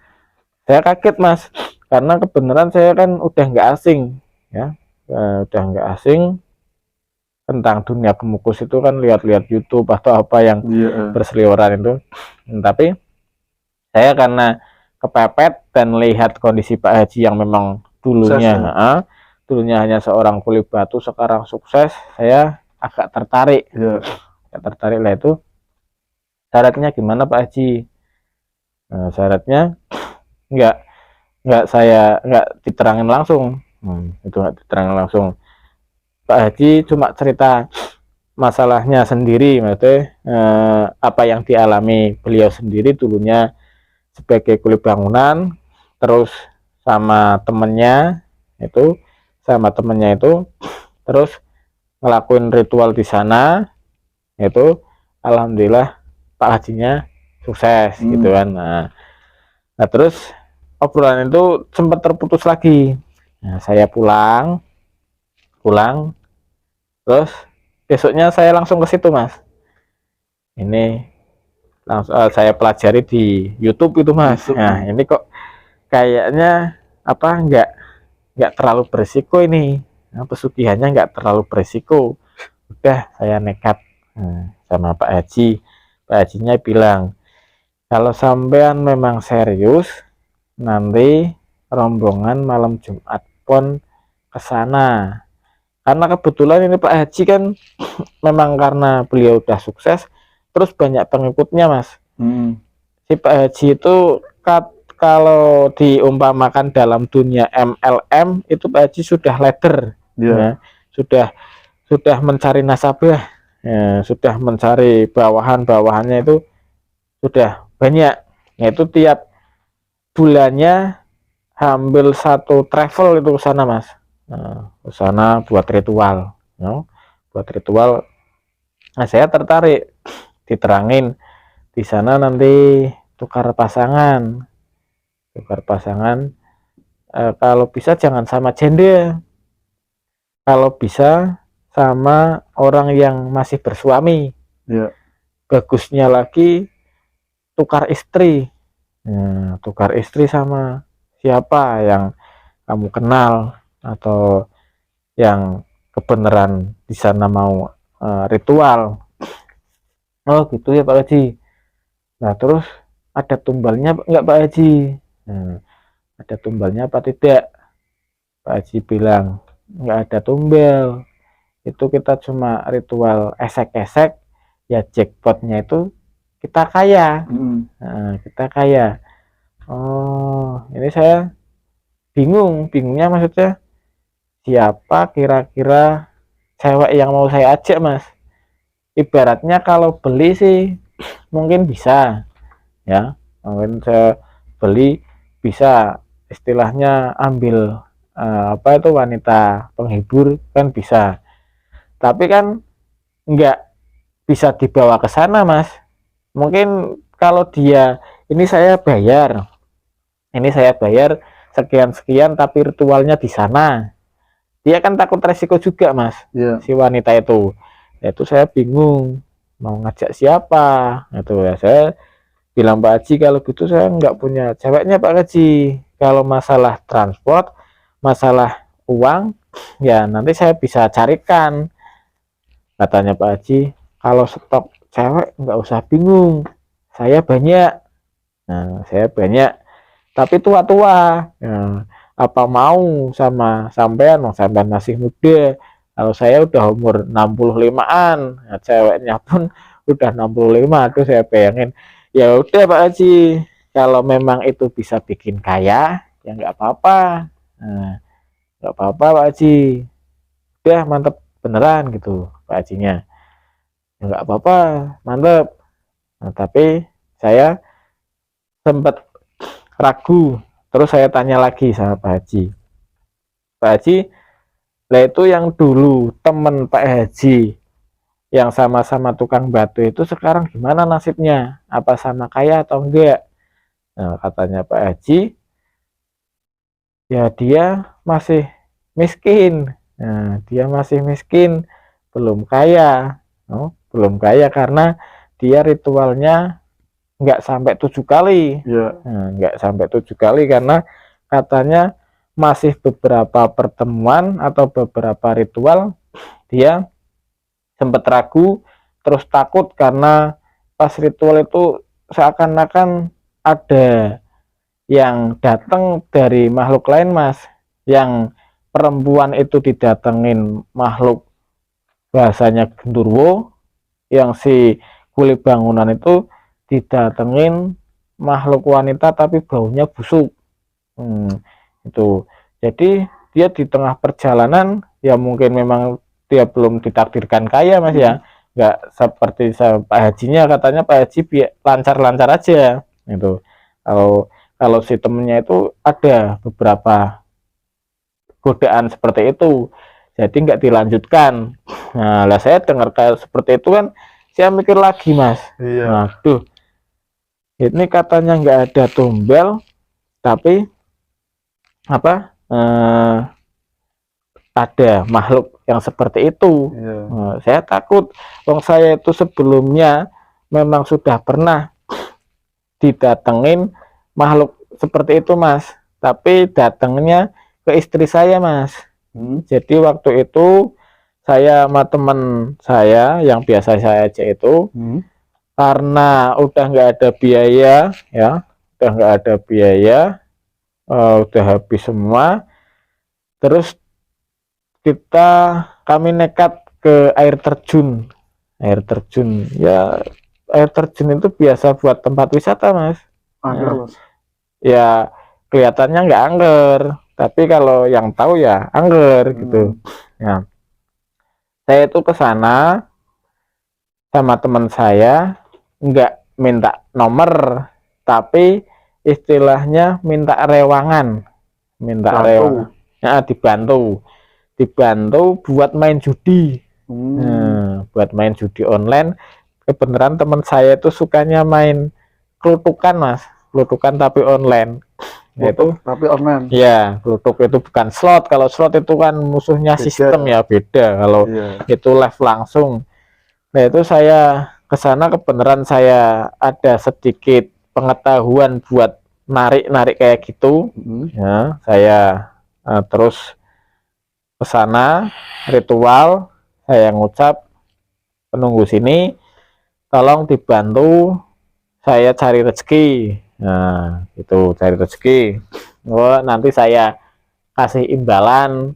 kaget Mas, karena kebenaran saya kan udah nggak asing ya. Udah nggak asing tentang dunia kemukus itu kan, lihat-lihat YouTube atau apa yang berseliweran itu. Tapi saya karena kepepet dan melihat kondisi Pak Haji yang memang dulunya dulunya hanya seorang kuli batu, sekarang sukses, saya agak tertarik. Tertarik lah itu. Syaratnya gimana Pak Haji? Nah, syaratnya nggak diterangin langsung. Itu nggak diterangin langsung. Pak Haji cuma cerita masalahnya sendiri, maksudnya apa yang dialami beliau sendiri dulunya sebagai kuli bangunan, terus sama temennya itu terus ngelakuin ritual di sana, itu alhamdulillah Pak Hajinya sukses gitu kan. Nah terus obrolan itu sempat terputus lagi. Nah, saya pulang terus besoknya saya langsung ke situ Mas. Ini langsung saya pelajari di YouTube itu Mas. Nah ini kok kayaknya apa nggak terlalu berisiko ini. Nah, pesugihannya nggak terlalu berisiko. Udah saya nekat sama Pak Haji. Pak Hajinya bilang, kalau sampean memang serius, nanti rombongan malam Jumat Pon ke sana. Karena kebetulan ini Pak Haji kan memang karena beliau udah sukses, terus banyak pengikutnya Mas. Si Pak Haji itu kalau diumpamakan dalam dunia MLM itu Pak Haji sudah leader, ya, sudah mencari nasabah, ya, sudah mencari bawahannya itu sudah banyak. Yaitu tiap bulannya hampir satu travel itu ke sana Mas. Ke sana buat ritual, ya, Nah saya tertarik, diterangin di sana nanti tukar pasangan, kalau bisa jangan sama janda, kalau bisa sama orang yang masih bersuami. Bagusnya lagi tukar istri, tukar istri sama siapa yang kamu kenal atau yang kebenaran di sana mau ritual. Oh gitu ya Pak Haji. Nah terus ada tumbalnya enggak Pak Haji? Ada tumbalnya apa tidak? Pak Haji bilang enggak ada tumbal, itu kita cuma ritual esek-esek, ya jackpotnya itu kita kaya. Kita kaya. Oh ini saya bingungnya maksudnya siapa kira-kira cewek yang mau saya ajak Mas. Ibaratnya kalau beli sih mungkin bisa ya, mungkin saya beli bisa, istilahnya ambil apa itu wanita penghibur kan bisa. Tapi kan nggak bisa dibawa ke sana, Mas. Mungkin kalau dia ini saya bayar sekian-sekian, tapi ritualnya di sana. Dia kan takut resiko juga, Mas. Iya. Si wanita itu. Itu saya bingung mau ngajak siapa. Itu ya saya bilang, Pak Haji, kalau gitu saya nggak punya ceweknya, Pak Haji. Kalau masalah transport, masalah uang, ya nanti saya bisa carikan. Katanya Pak Haji, kalau stok cewek nggak usah bingung. Saya banyak. Nah, saya banyak. Tapi tua-tua. Nah, apa mau sama sampean? Sampean masih muda. Kalau saya udah umur 65-an, nah, ceweknya pun udah 65. Aduh, saya bayangin. Ya udah Pak Haji, kalau memang itu bisa bikin kaya, ya nggak apa-apa. Nah, nggak apa-apa Pak Haji. Udah mantep beneran gitu Pak Hajinya. Ya nggak apa-apa, mantep. Nah, tapi saya sempat ragu. Terus saya tanya lagi sama Pak Haji. Pak Haji, lah itu yang dulu temen Pak Haji yang sama-sama tukang batu itu sekarang gimana nasibnya? Apa sama kaya atau enggak? Nah, katanya Pak Haji, ya dia masih miskin. Nah, dia masih miskin, belum kaya. Oh, belum kaya karena dia ritualnya nggak sampai 7 kali. Iya. Nah, nggak sampai 7 kali karena katanya masih beberapa pertemuan atau beberapa ritual dia sempat ragu, terus takut karena pas ritual itu seakan-akan ada yang datang dari makhluk lain, Mas. Yang perempuan itu didatengin makhluk bahasanya genderuwo, yang si kuli bangunan itu didatengin makhluk wanita tapi baunya busuk. Itu jadi dia di tengah perjalanan, ya mungkin memang dia belum ditakdirkan kaya, Mas, ya nggak seperti Pak Hajinya. Katanya Pak Haji lancar-lancar aja itu. Kalau si temennya itu ada beberapa godaan seperti itu, jadi nggak dilanjutkan. Nah, lah saya dengar kayak seperti itu kan, saya mikir lagi, Mas. Iya. Nah, tuh ini katanya nggak ada tumbal, tapi apa ada makhluk yang seperti itu. Iya. Nah, saya takut, wong saya itu sebelumnya memang sudah pernah didatengin makhluk seperti itu, Mas, tapi datangnya ke istri saya, Mas. Jadi waktu itu saya sama teman saya yang biasa saya ajak itu, karena udah nggak ada biaya, ya udah nggak ada biaya, udah habis semua. Terus kami nekat ke air terjun. Ya air terjun itu biasa buat tempat wisata, Mas. Angker, Mas. Ya kelihatannya nggak angker, tapi kalau yang tahu ya angker gitu. Ya, saya itu ke sana sama teman saya, nggak minta nomor, tapi istilahnya minta rewangan, ya, dibantu buat main judi. Nah, buat main judi online. Kebenaran teman saya itu sukanya main kelutukan, Mas, kelutukan tapi online. Itu tapi online. Ya, kelutuk itu bukan slot. Kalau slot itu kan musuhnya Beda. sistem, ya beda. Kalau itu live langsung. Nah, itu saya ke sana kebenaran saya ada sedikit pengetahuan buat narik kayak gitu. Ya, saya terus ke sana ritual, saya ngucap, penunggu sini tolong dibantu saya cari rezeki. Nah, itu cari rezeki. Nanti saya kasih imbalan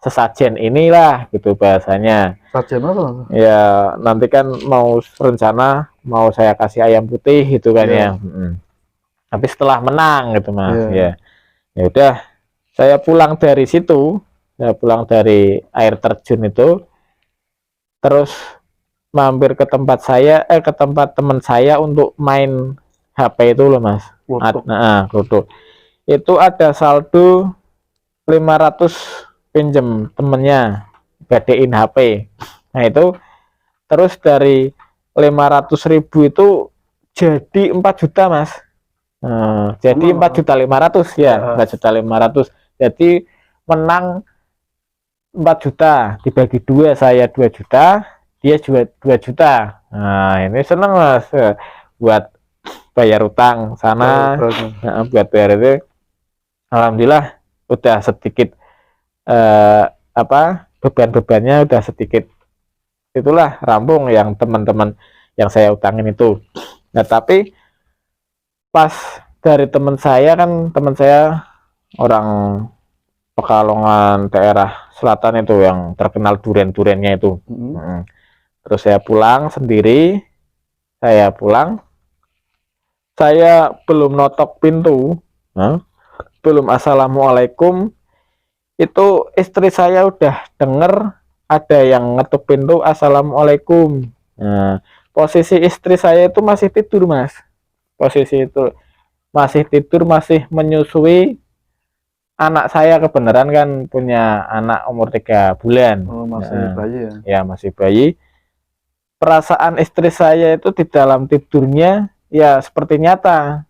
sesajen inilah, gitu bahasanya. Sajen apa? Ya, nanti kan mau rencana mau saya kasih ayam putih gitu kan, ya. Tapi setelah menang gitu, Mas. Ya udah, saya pulang dari situ, saya pulang dari air terjun itu, terus mampir ke tempat ke tempat teman saya untuk main HP itu loh, Mas. Kelutuk. Itu ada saldo 500 pinjem temennya, gadein HP. Nah itu terus dari 500.000 itu jadi 4 juta mas. Jadi 4.500.000 ya, 4.500.000. Jadi menang 4 juta, dibagi 2, saya 2 juta, dia juga 2 juta. Nah ini seneng mas, buat bayar utang sana, buat bayar itu. Alhamdulillah udah sedikit beban-bebannya udah sedikit, itulah rampung yang teman-teman yang saya utangin itu. Nah tapi pas dari teman saya orang Pekalongan daerah selatan itu yang terkenal durian-duriannya itu. Terus saya pulang sendiri, saya belum notok pintu, belum assalamualaikum, itu istri saya udah denger ada yang ngetuk pintu assalamualaikum. Nah, posisi istri saya itu masih tidur mas, posisi itu masih tidur, masih menyusui anak saya. Kebenaran kan punya anak umur 3 bulan. Masih bayi ya? Ya masih bayi. Perasaan istri saya itu di dalam tidurnya ya seperti nyata.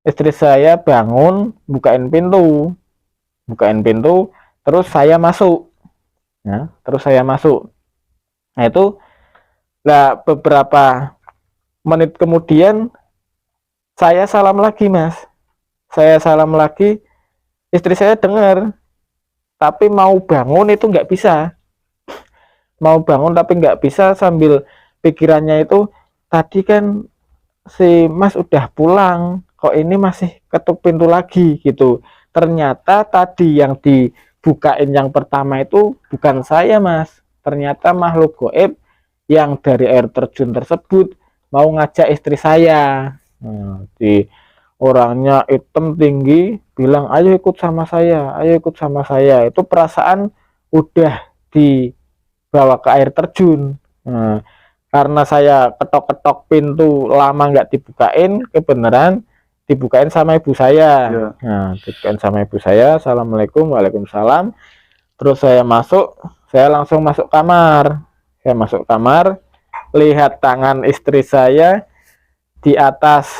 Istri saya bangun, bukain pintu, terus saya masuk. Nah itu, beberapa menit kemudian saya salam lagi mas. Istri saya dengar, tapi mau bangun itu nggak bisa. Sambil pikirannya itu, tadi kan si mas udah pulang, kok ini masih ketuk pintu lagi gitu. Ternyata tadi yang dibukain yang pertama itu bukan saya mas, ternyata makhluk goib yang dari air terjun tersebut mau ngajak istri saya. Di orangnya hitam tinggi, bilang ayo ikut sama saya. Itu perasaan udah dibawa ke air terjun. Karena saya ketok-ketok pintu lama nggak dibukain, kebenaran dibukain sama ibu saya. Dibukain sama ibu saya, assalamualaikum, waalaikumsalam. Terus saya langsung masuk kamar. Lihat tangan istri saya di atas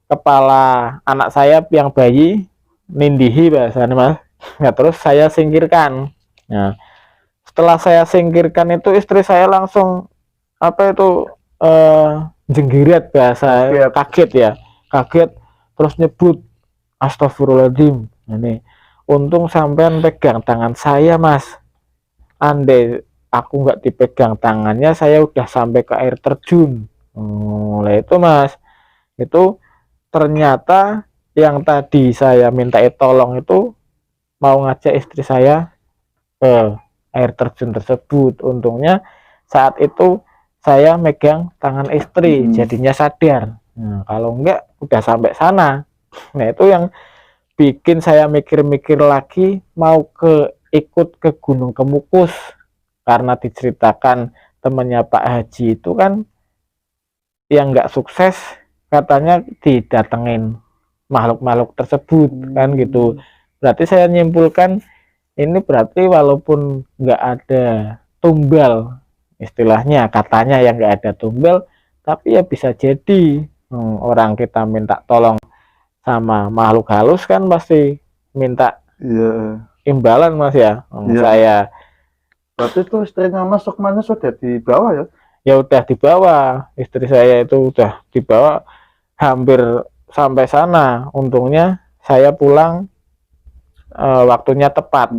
kepala anak saya yang bayi, nindihi bahasanya mas. Nah, terus saya singkirkan. Nah, setelah saya singkirkan itu istri saya langsung jenggirat, bahasa kaget, terus nyebut astagfirullahaladzim. Ini untung sampean pegang tangan saya mas, andai aku nggak dipegang tangannya saya udah sampai ke air terjun. Nah itu mas, itu ternyata yang tadi saya minta tolong itu mau ngajak istri saya ke air terjun tersebut. Untungnya saat itu saya megang tangan istri, jadinya sadar. Kalau enggak udah sampai sana. Nah itu yang bikin saya mikir-mikir lagi mau ikut ke Gunung Kemukus, karena diceritakan temannya Pak Haji itu kan yang nggak sukses katanya didatengin makhluk-makhluk tersebut kan gitu. Berarti saya nyimpulkan ini berarti walaupun nggak ada tumbal, istilahnya katanya yang nggak ada tumbal, tapi ya bisa jadi orang kita minta tolong sama makhluk halus kan pasti minta imbalan mas ya. Saya berarti itu istrinya mas Sukmanya sudah dibawa ya? Ya udah dibawa, istri saya itu udah dibawa hampir sampai sana. Untungnya saya pulang waktunya tepat.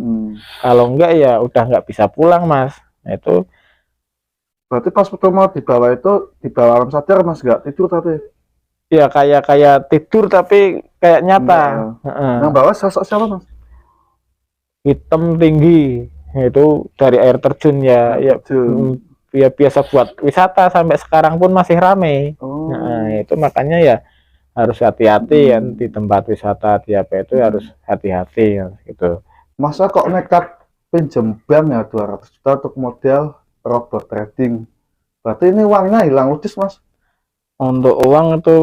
Kalau enggak ya udah nggak bisa pulang mas. Nah, itu berarti pas waktu mau dibawa itu dibawa alam sadar mas, nggak tidur tapi ya kayak tidur tapi kayak nyata. Yang bawa sosok siapa mas? Hitam tinggi, itu dari air terjun ya. Ya biasa buat wisata, sampai sekarang pun masih rame. Nah itu makanya ya harus hati-hati kan di tempat wisata, di apa itu harus hati-hati gitu. Masa kok nekat pinjam bank ya 200 juta untuk model robot trading? Berarti ini uangnya hilang ludis mas? Untuk uang itu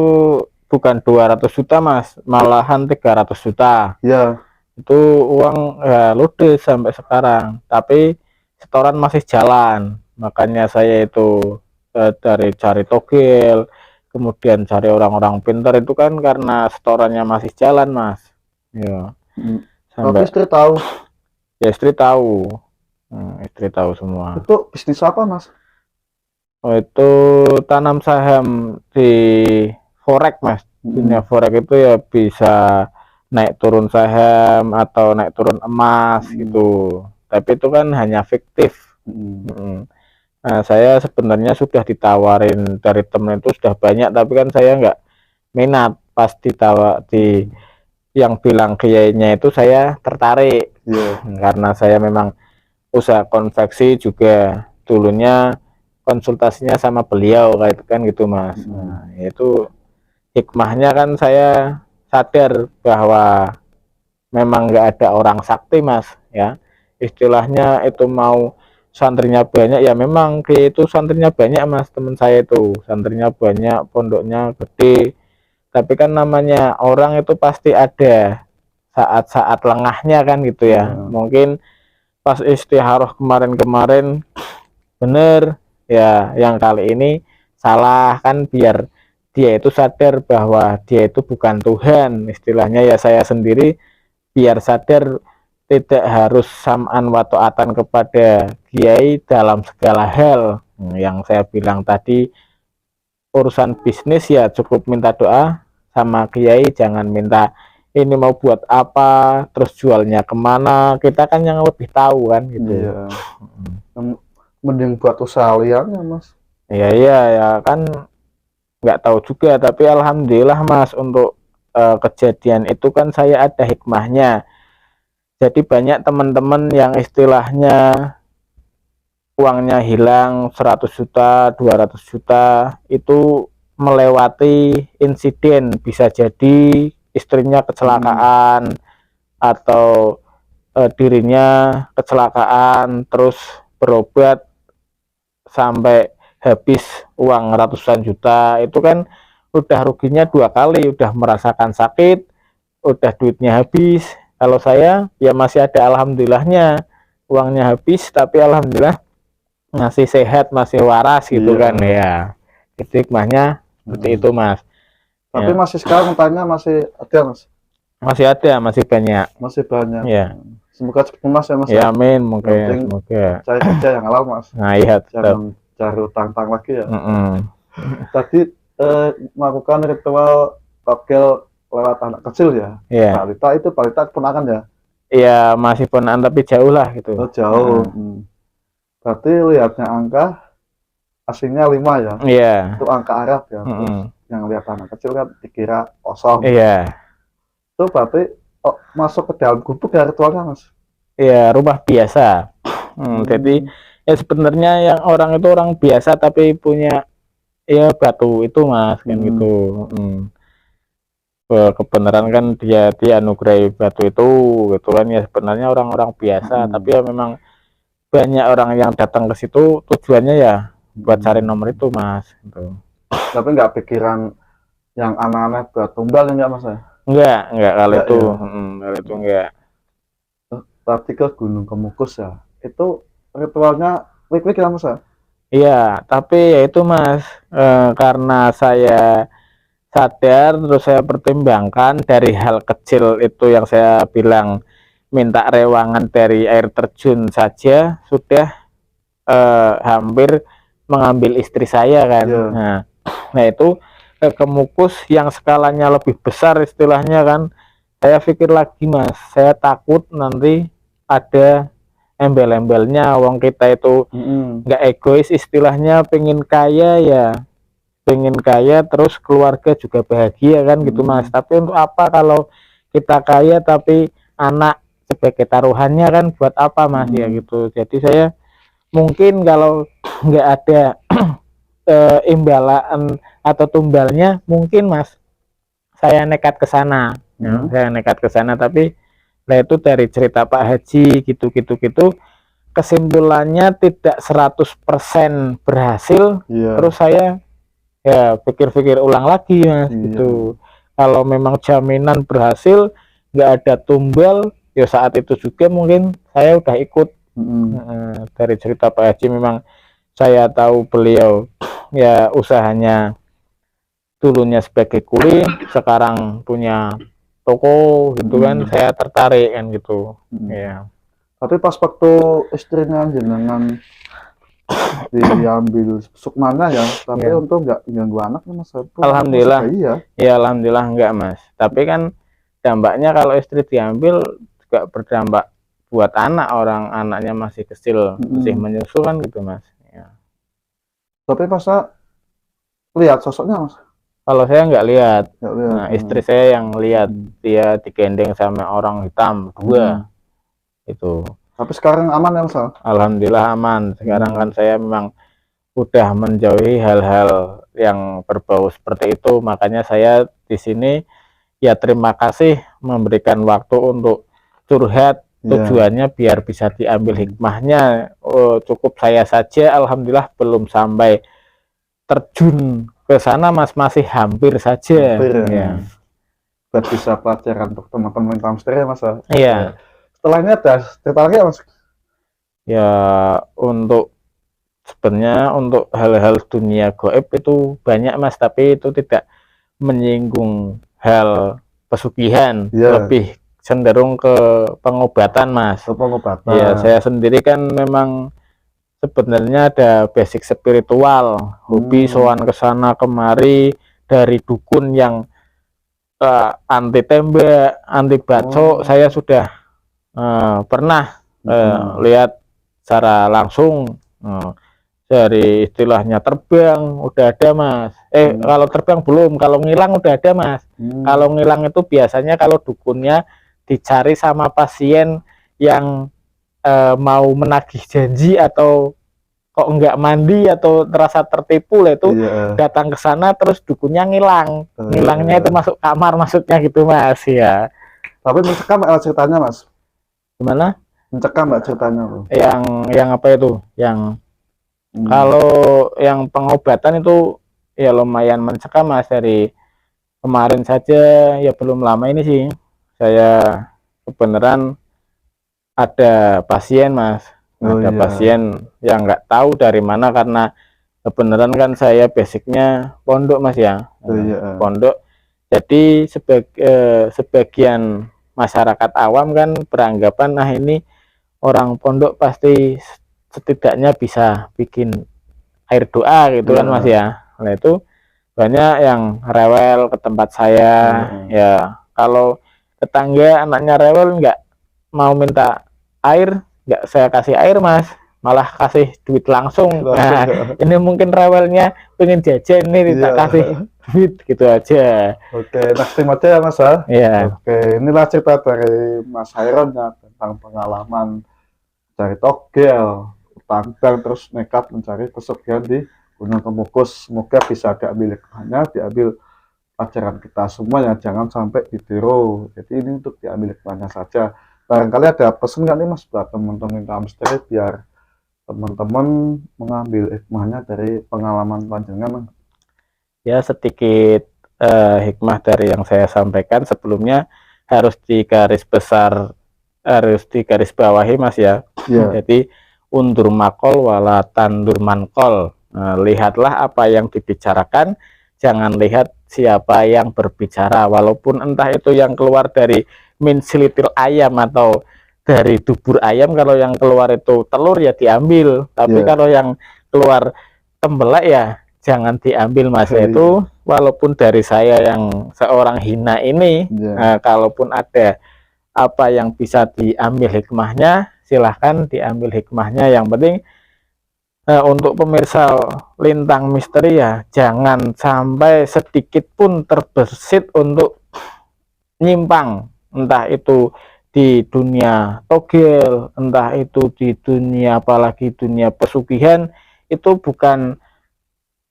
bukan 200 juta mas, malahan 300 juta. Ya. Itu uang ya ludis sampai sekarang. Tapi setoran masih jalan, makanya saya itu dari cari togel, kemudian cari orang-orang pintar itu kan karena setorannya masih jalan mas. Ya, Tapi sampai istri tahu ya istri tahu. Istri tahu semua. itu bisnis apa mas? Oh, itu tanam saham di forex mas. Dunia forex itu ya bisa naik turun saham atau naik turun emas gitu. Tapi itu kan hanya fiktif. Nah, saya sebenarnya sudah ditawarin dari temen itu sudah banyak, tapi kan saya nggak minat. Pas di yang bilang kiainya itu saya tertarik. Karena saya memang usaha konveksi juga dulunya konsultasinya sama beliau kayak kan gitu mas. Nah, itu hikmahnya kan saya sadar bahwa memang nggak ada orang sakti mas ya, istilahnya itu mau santrinya banyak ya memang itu santrinya banyak mas, teman saya itu santrinya banyak, pondoknya gede, tapi kan namanya orang itu pasti ada saat-saat lengahnya kan gitu ya. Mungkin pas istiharoh kemarin-kemarin bener ya, yang kali ini salah kan, biar dia itu sadar bahwa dia itu bukan Tuhan istilahnya ya. Saya sendiri biar sadar tidak harus sam'an wa ta'atan kepada kiai dalam segala hal. Yang saya bilang tadi, urusan bisnis ya cukup minta doa sama kiai, jangan minta ini mau buat apa, terus jualnya kemana, kita kan yang lebih tahu kan gitu. Mending buat usaha liarnya mas. Iya ya kan nggak tahu juga, tapi alhamdulillah mas untuk kejadian itu kan saya ada hikmahnya. Jadi banyak teman-teman yang istilahnya uangnya hilang 100 juta 200 juta itu melewati insiden, bisa jadi istrinya kecelakaan atau dirinya kecelakaan terus berobat sampai habis uang ratusan juta, itu kan udah ruginya 2 kali, udah merasakan sakit, udah duitnya habis. Kalau saya ya masih ada alhamdulillahnya, uangnya habis tapi alhamdulillah masih sehat, masih waras gitu kan ya. Itu hikmahnya seperti itu mas. Tapi masih sekarang tanya masih ada mas? Masih ada, masih banyak. Masih banyak ya. Semoga cepat mas ya mas ya. Amin, mungkin semoga cari kerja yang halal mas. Nah iya, jangan cari utang-utang lagi ya. Tadi melakukan ritual togel lewat anak kecil ya. Balita itu balita keponakan ya? Iya masih ponakan tapi jauh lah gitu. Oh jauh. Berarti lihatnya angka aslinya 5 ya? Iya. Itu angka Arab ya. Terus yang lihat anak kecil kan dikira kosong. Iya. Itu berarti masuk ke dalam gubuk ya ritualnya mas? Iya, rumah biasa. Jadi ya sebenarnya yang orang itu orang biasa tapi punya ya batu itu mas kan gitu. Kebenaran kan dia anugerahi batu itu gitu kan ya, sebenarnya orang-orang biasa tapi ya memang banyak orang yang datang ke situ tujuannya ya buat cari nomor itu mas gitu. Tapi nggak pikiran yang aneh-aneh buat tumbal enggak mas ya? Enggak kalau itu kalau itu enggak. Tadi ke Gunung Kemukus ya, itu ritualnya wik-wik ya mas ya? Iya, tapi ya itu mas, karena saya sadar terus saya pertimbangkan dari hal kecil itu yang saya bilang minta rewangan dari air terjun saja sudah hampir mengambil istri saya kan. Nah itu Kemukus yang skalanya lebih besar istilahnya kan, saya pikir lagi mas, saya takut nanti ada embel-embelnya. Wong kita itu nggak egois istilahnya, pengen kaya ya pengen kaya terus keluarga juga bahagia kan gitu mas. Tapi untuk apa kalau kita kaya tapi anak sebagai taruhannya kan buat apa mas ya gitu. Jadi saya mungkin kalau nggak ada imbalan atau tumbalnya mungkin mas saya nekat ke sana. Saya nekat ke sana, tapi nah itu dari cerita Pak Haji gitu kesimpulannya tidak 100% berhasil. Terus saya ya pikir-pikir ulang lagi mas gitu. Kalau memang jaminan berhasil nggak ada tumbal ya saat itu juga mungkin saya udah ikut Dari cerita Pak Haji memang saya tahu beliau ya usahanya dulunya sebagai kuli, sekarang punya toko gitu kan, saya tertarik kan gitu. Ya. Tapi pas waktu istrinya jenengan diambil sukmanya ya, tapi Ya. untuk nggak ganggu anak ya Mas. Alhamdulillah. Iya. Ya alhamdulillah enggak Mas. Tapi kan dampaknya kalau istri diambil juga berdampak buat anak, orang anaknya masih kecil, masih menyusu kan gitu Mas. Ya. Tapi masa lihat sosoknya Mas? Kalau saya nggak lihat. Nggak lihat. Nah, istri saya yang lihat, dia digendeng sama orang hitam dua itu. Tapi sekarang aman ya Mas? Alhamdulillah aman. Sekarang kan saya memang udah menjauhi hal-hal yang berbau seperti itu, makanya saya di sini ya terima kasih memberikan waktu untuk curhat. Tujuannya biar bisa diambil hikmahnya. Cukup saya saja, alhamdulillah belum sampai terjun ke sana Mas, masih hampir saja. Ya. Buat bisa pelajaran untuk teman-teman Tamster ya Mas. Iya. Setelahnya ada cerita lagi ya Mas? Ya untuk sebenarnya untuk hal-hal dunia gaib itu banyak Mas, tapi itu tidak menyinggung hal pesugihan, lebih cenderung ke pengobatan Mas. Pengobatan. Ya, saya sendiri kan memang sebenarnya ada basic spiritual, hobi sowan ke sana kemari dari dukun yang anti tembak, anti bacok. Saya sudah pernah lihat secara langsung. Dari istilahnya terbang udah ada Mas. Kalau terbang belum, kalau ngilang udah ada Mas. Kalau ngilang itu biasanya kalau dukunnya dicari sama pasien yang mau menagih janji atau kok enggak mandi atau terasa tertipu lah, itu datang ke sana terus dukunnya ngilang. Ngilangnya itu masuk kamar maksudnya gitu Mas ya. Tapi mencekam ceritanya Mas? Gimana? Mencekam mbak ceritanya tuh? Yang apa itu? Yang kalau yang pengobatan itu ya lumayan mencekam Mas. Dari kemarin saja ya belum lama ini sih saya kebenaran ada pasien Mas. Ada pasien yang nggak tahu dari mana, karena kebenaran kan saya basicnya pondok Mas ya. Pondok. Jadi sebagian masyarakat awam kan beranggapan nah ini orang pondok pasti setidaknya bisa bikin air doa gitu kan Mas ya. Nah itu banyak yang rewel ke tempat saya. Ya kalau tetangga anaknya rewel nggak mau minta air, nggak saya kasih air Mas, malah kasih duit langsung. Nah ini mungkin rewelnya pengen jajan nih, tidak kasih duit gitu aja. Oke, next aja ya Mas ya. Oke, inilah cerita dari Mas Hairon ya, tentang pengalaman cari togel, utang terus nekat mencari pesugihan di Gunung Kemukus. Semoga bisa diambil hikmahnya, diambil pelajaran kita semua ya, jangan sampai ditiru. Jadi ini untuk diambil hikmahnya saja. Barangkali ada pesan nggak nih Mas buat teman-teman Tamster biar teman-teman mengambil hikmahnya dari pengalaman panjenengan? Ya sedikit hikmah dari yang saya sampaikan sebelumnya harus digaris besar, harus digaris bawahi Mas ya. Jadi undur makol wala tandur mankol. Lihatlah apa yang dibicarakan, jangan lihat siapa yang berbicara, walaupun entah itu yang keluar dari min silitil ayam atau dari dubur ayam. Kalau yang keluar itu telur ya diambil, tapi kalau yang keluar tembelak ya jangan diambil Mas. Itu walaupun dari saya yang seorang hina ini, kalaupun ada apa yang bisa diambil hikmahnya, silahkan diambil hikmahnya. Yang penting untuk pemirsa Lintang Misteri ya jangan sampai sedikit pun terbersit untuk nyimpang, entah itu di dunia togel, entah itu di dunia apalagi dunia pesugihan. Itu bukan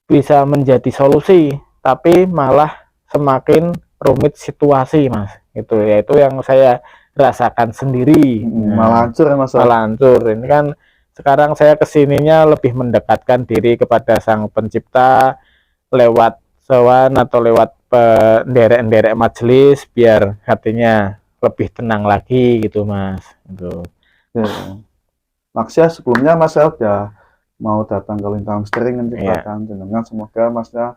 bisa menjadi solusi, tapi malah semakin rumit situasi Mas. Itu ya, itu yang saya rasakan sendiri. Malah hancur ya Mas. Malah hancur. Ini kan sekarang saya kesininya lebih mendekatkan diri kepada Sang Pencipta lewat sowan atau lewat penderek-derek majelis biar hatinya lebih tenang lagi gitu Mas. Gitu. Maksudnya sebelumnya Mas saya udah mau datang ke Lintang Misteri Iya. menceritakan jenengan, semoga Masnya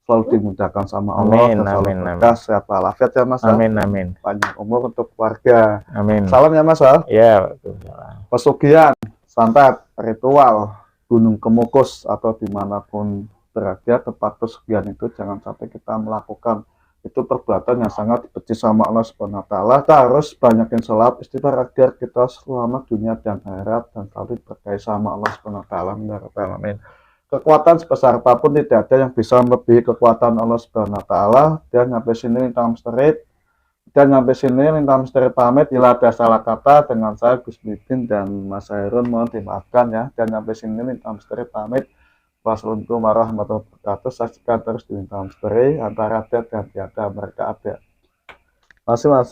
selalu dimudahkan sama Allah Amin, dan selalu amin, amin. berkah, sehat walafiat ya Mas ya. Amin, amin. Panjang umur untuk keluarga. Amin. Salam ya Mas ya. Ya, Waalaikumsalam. Pesugihan, santet, ritual, Gunung Kemukus atau dimanapun berada tempat pesugihan itu jangan sampai kita melakukan. Itu perbuatan yang sangat dibenci sama Allah Subhanahu wa taala. Kita harus banyakin sholat istighfar agar kita selamat dunia dan akhirat dan selalu diberkahi sama Allah Subhanahu wa taala. Amin. Kekuatan sebesar apapun tidak ada yang bisa melebihi kekuatan Allah Subhanahu wa taala. Dan sampai sini Lintang Misteri. Dan sampai sini Lintang Misteri pamit. Bila ada salah kata dengan saya Gus Mipin dan Mas Hairun mohon dimaafkan ya. Dan sampai sini Lintang Misteri pamit. Wassalamualaikum warahmatullahi wabarakatuh. Saksikan terus di Lintang Misteri antara ada dan tiada mereka ada. Terima kasih Mas.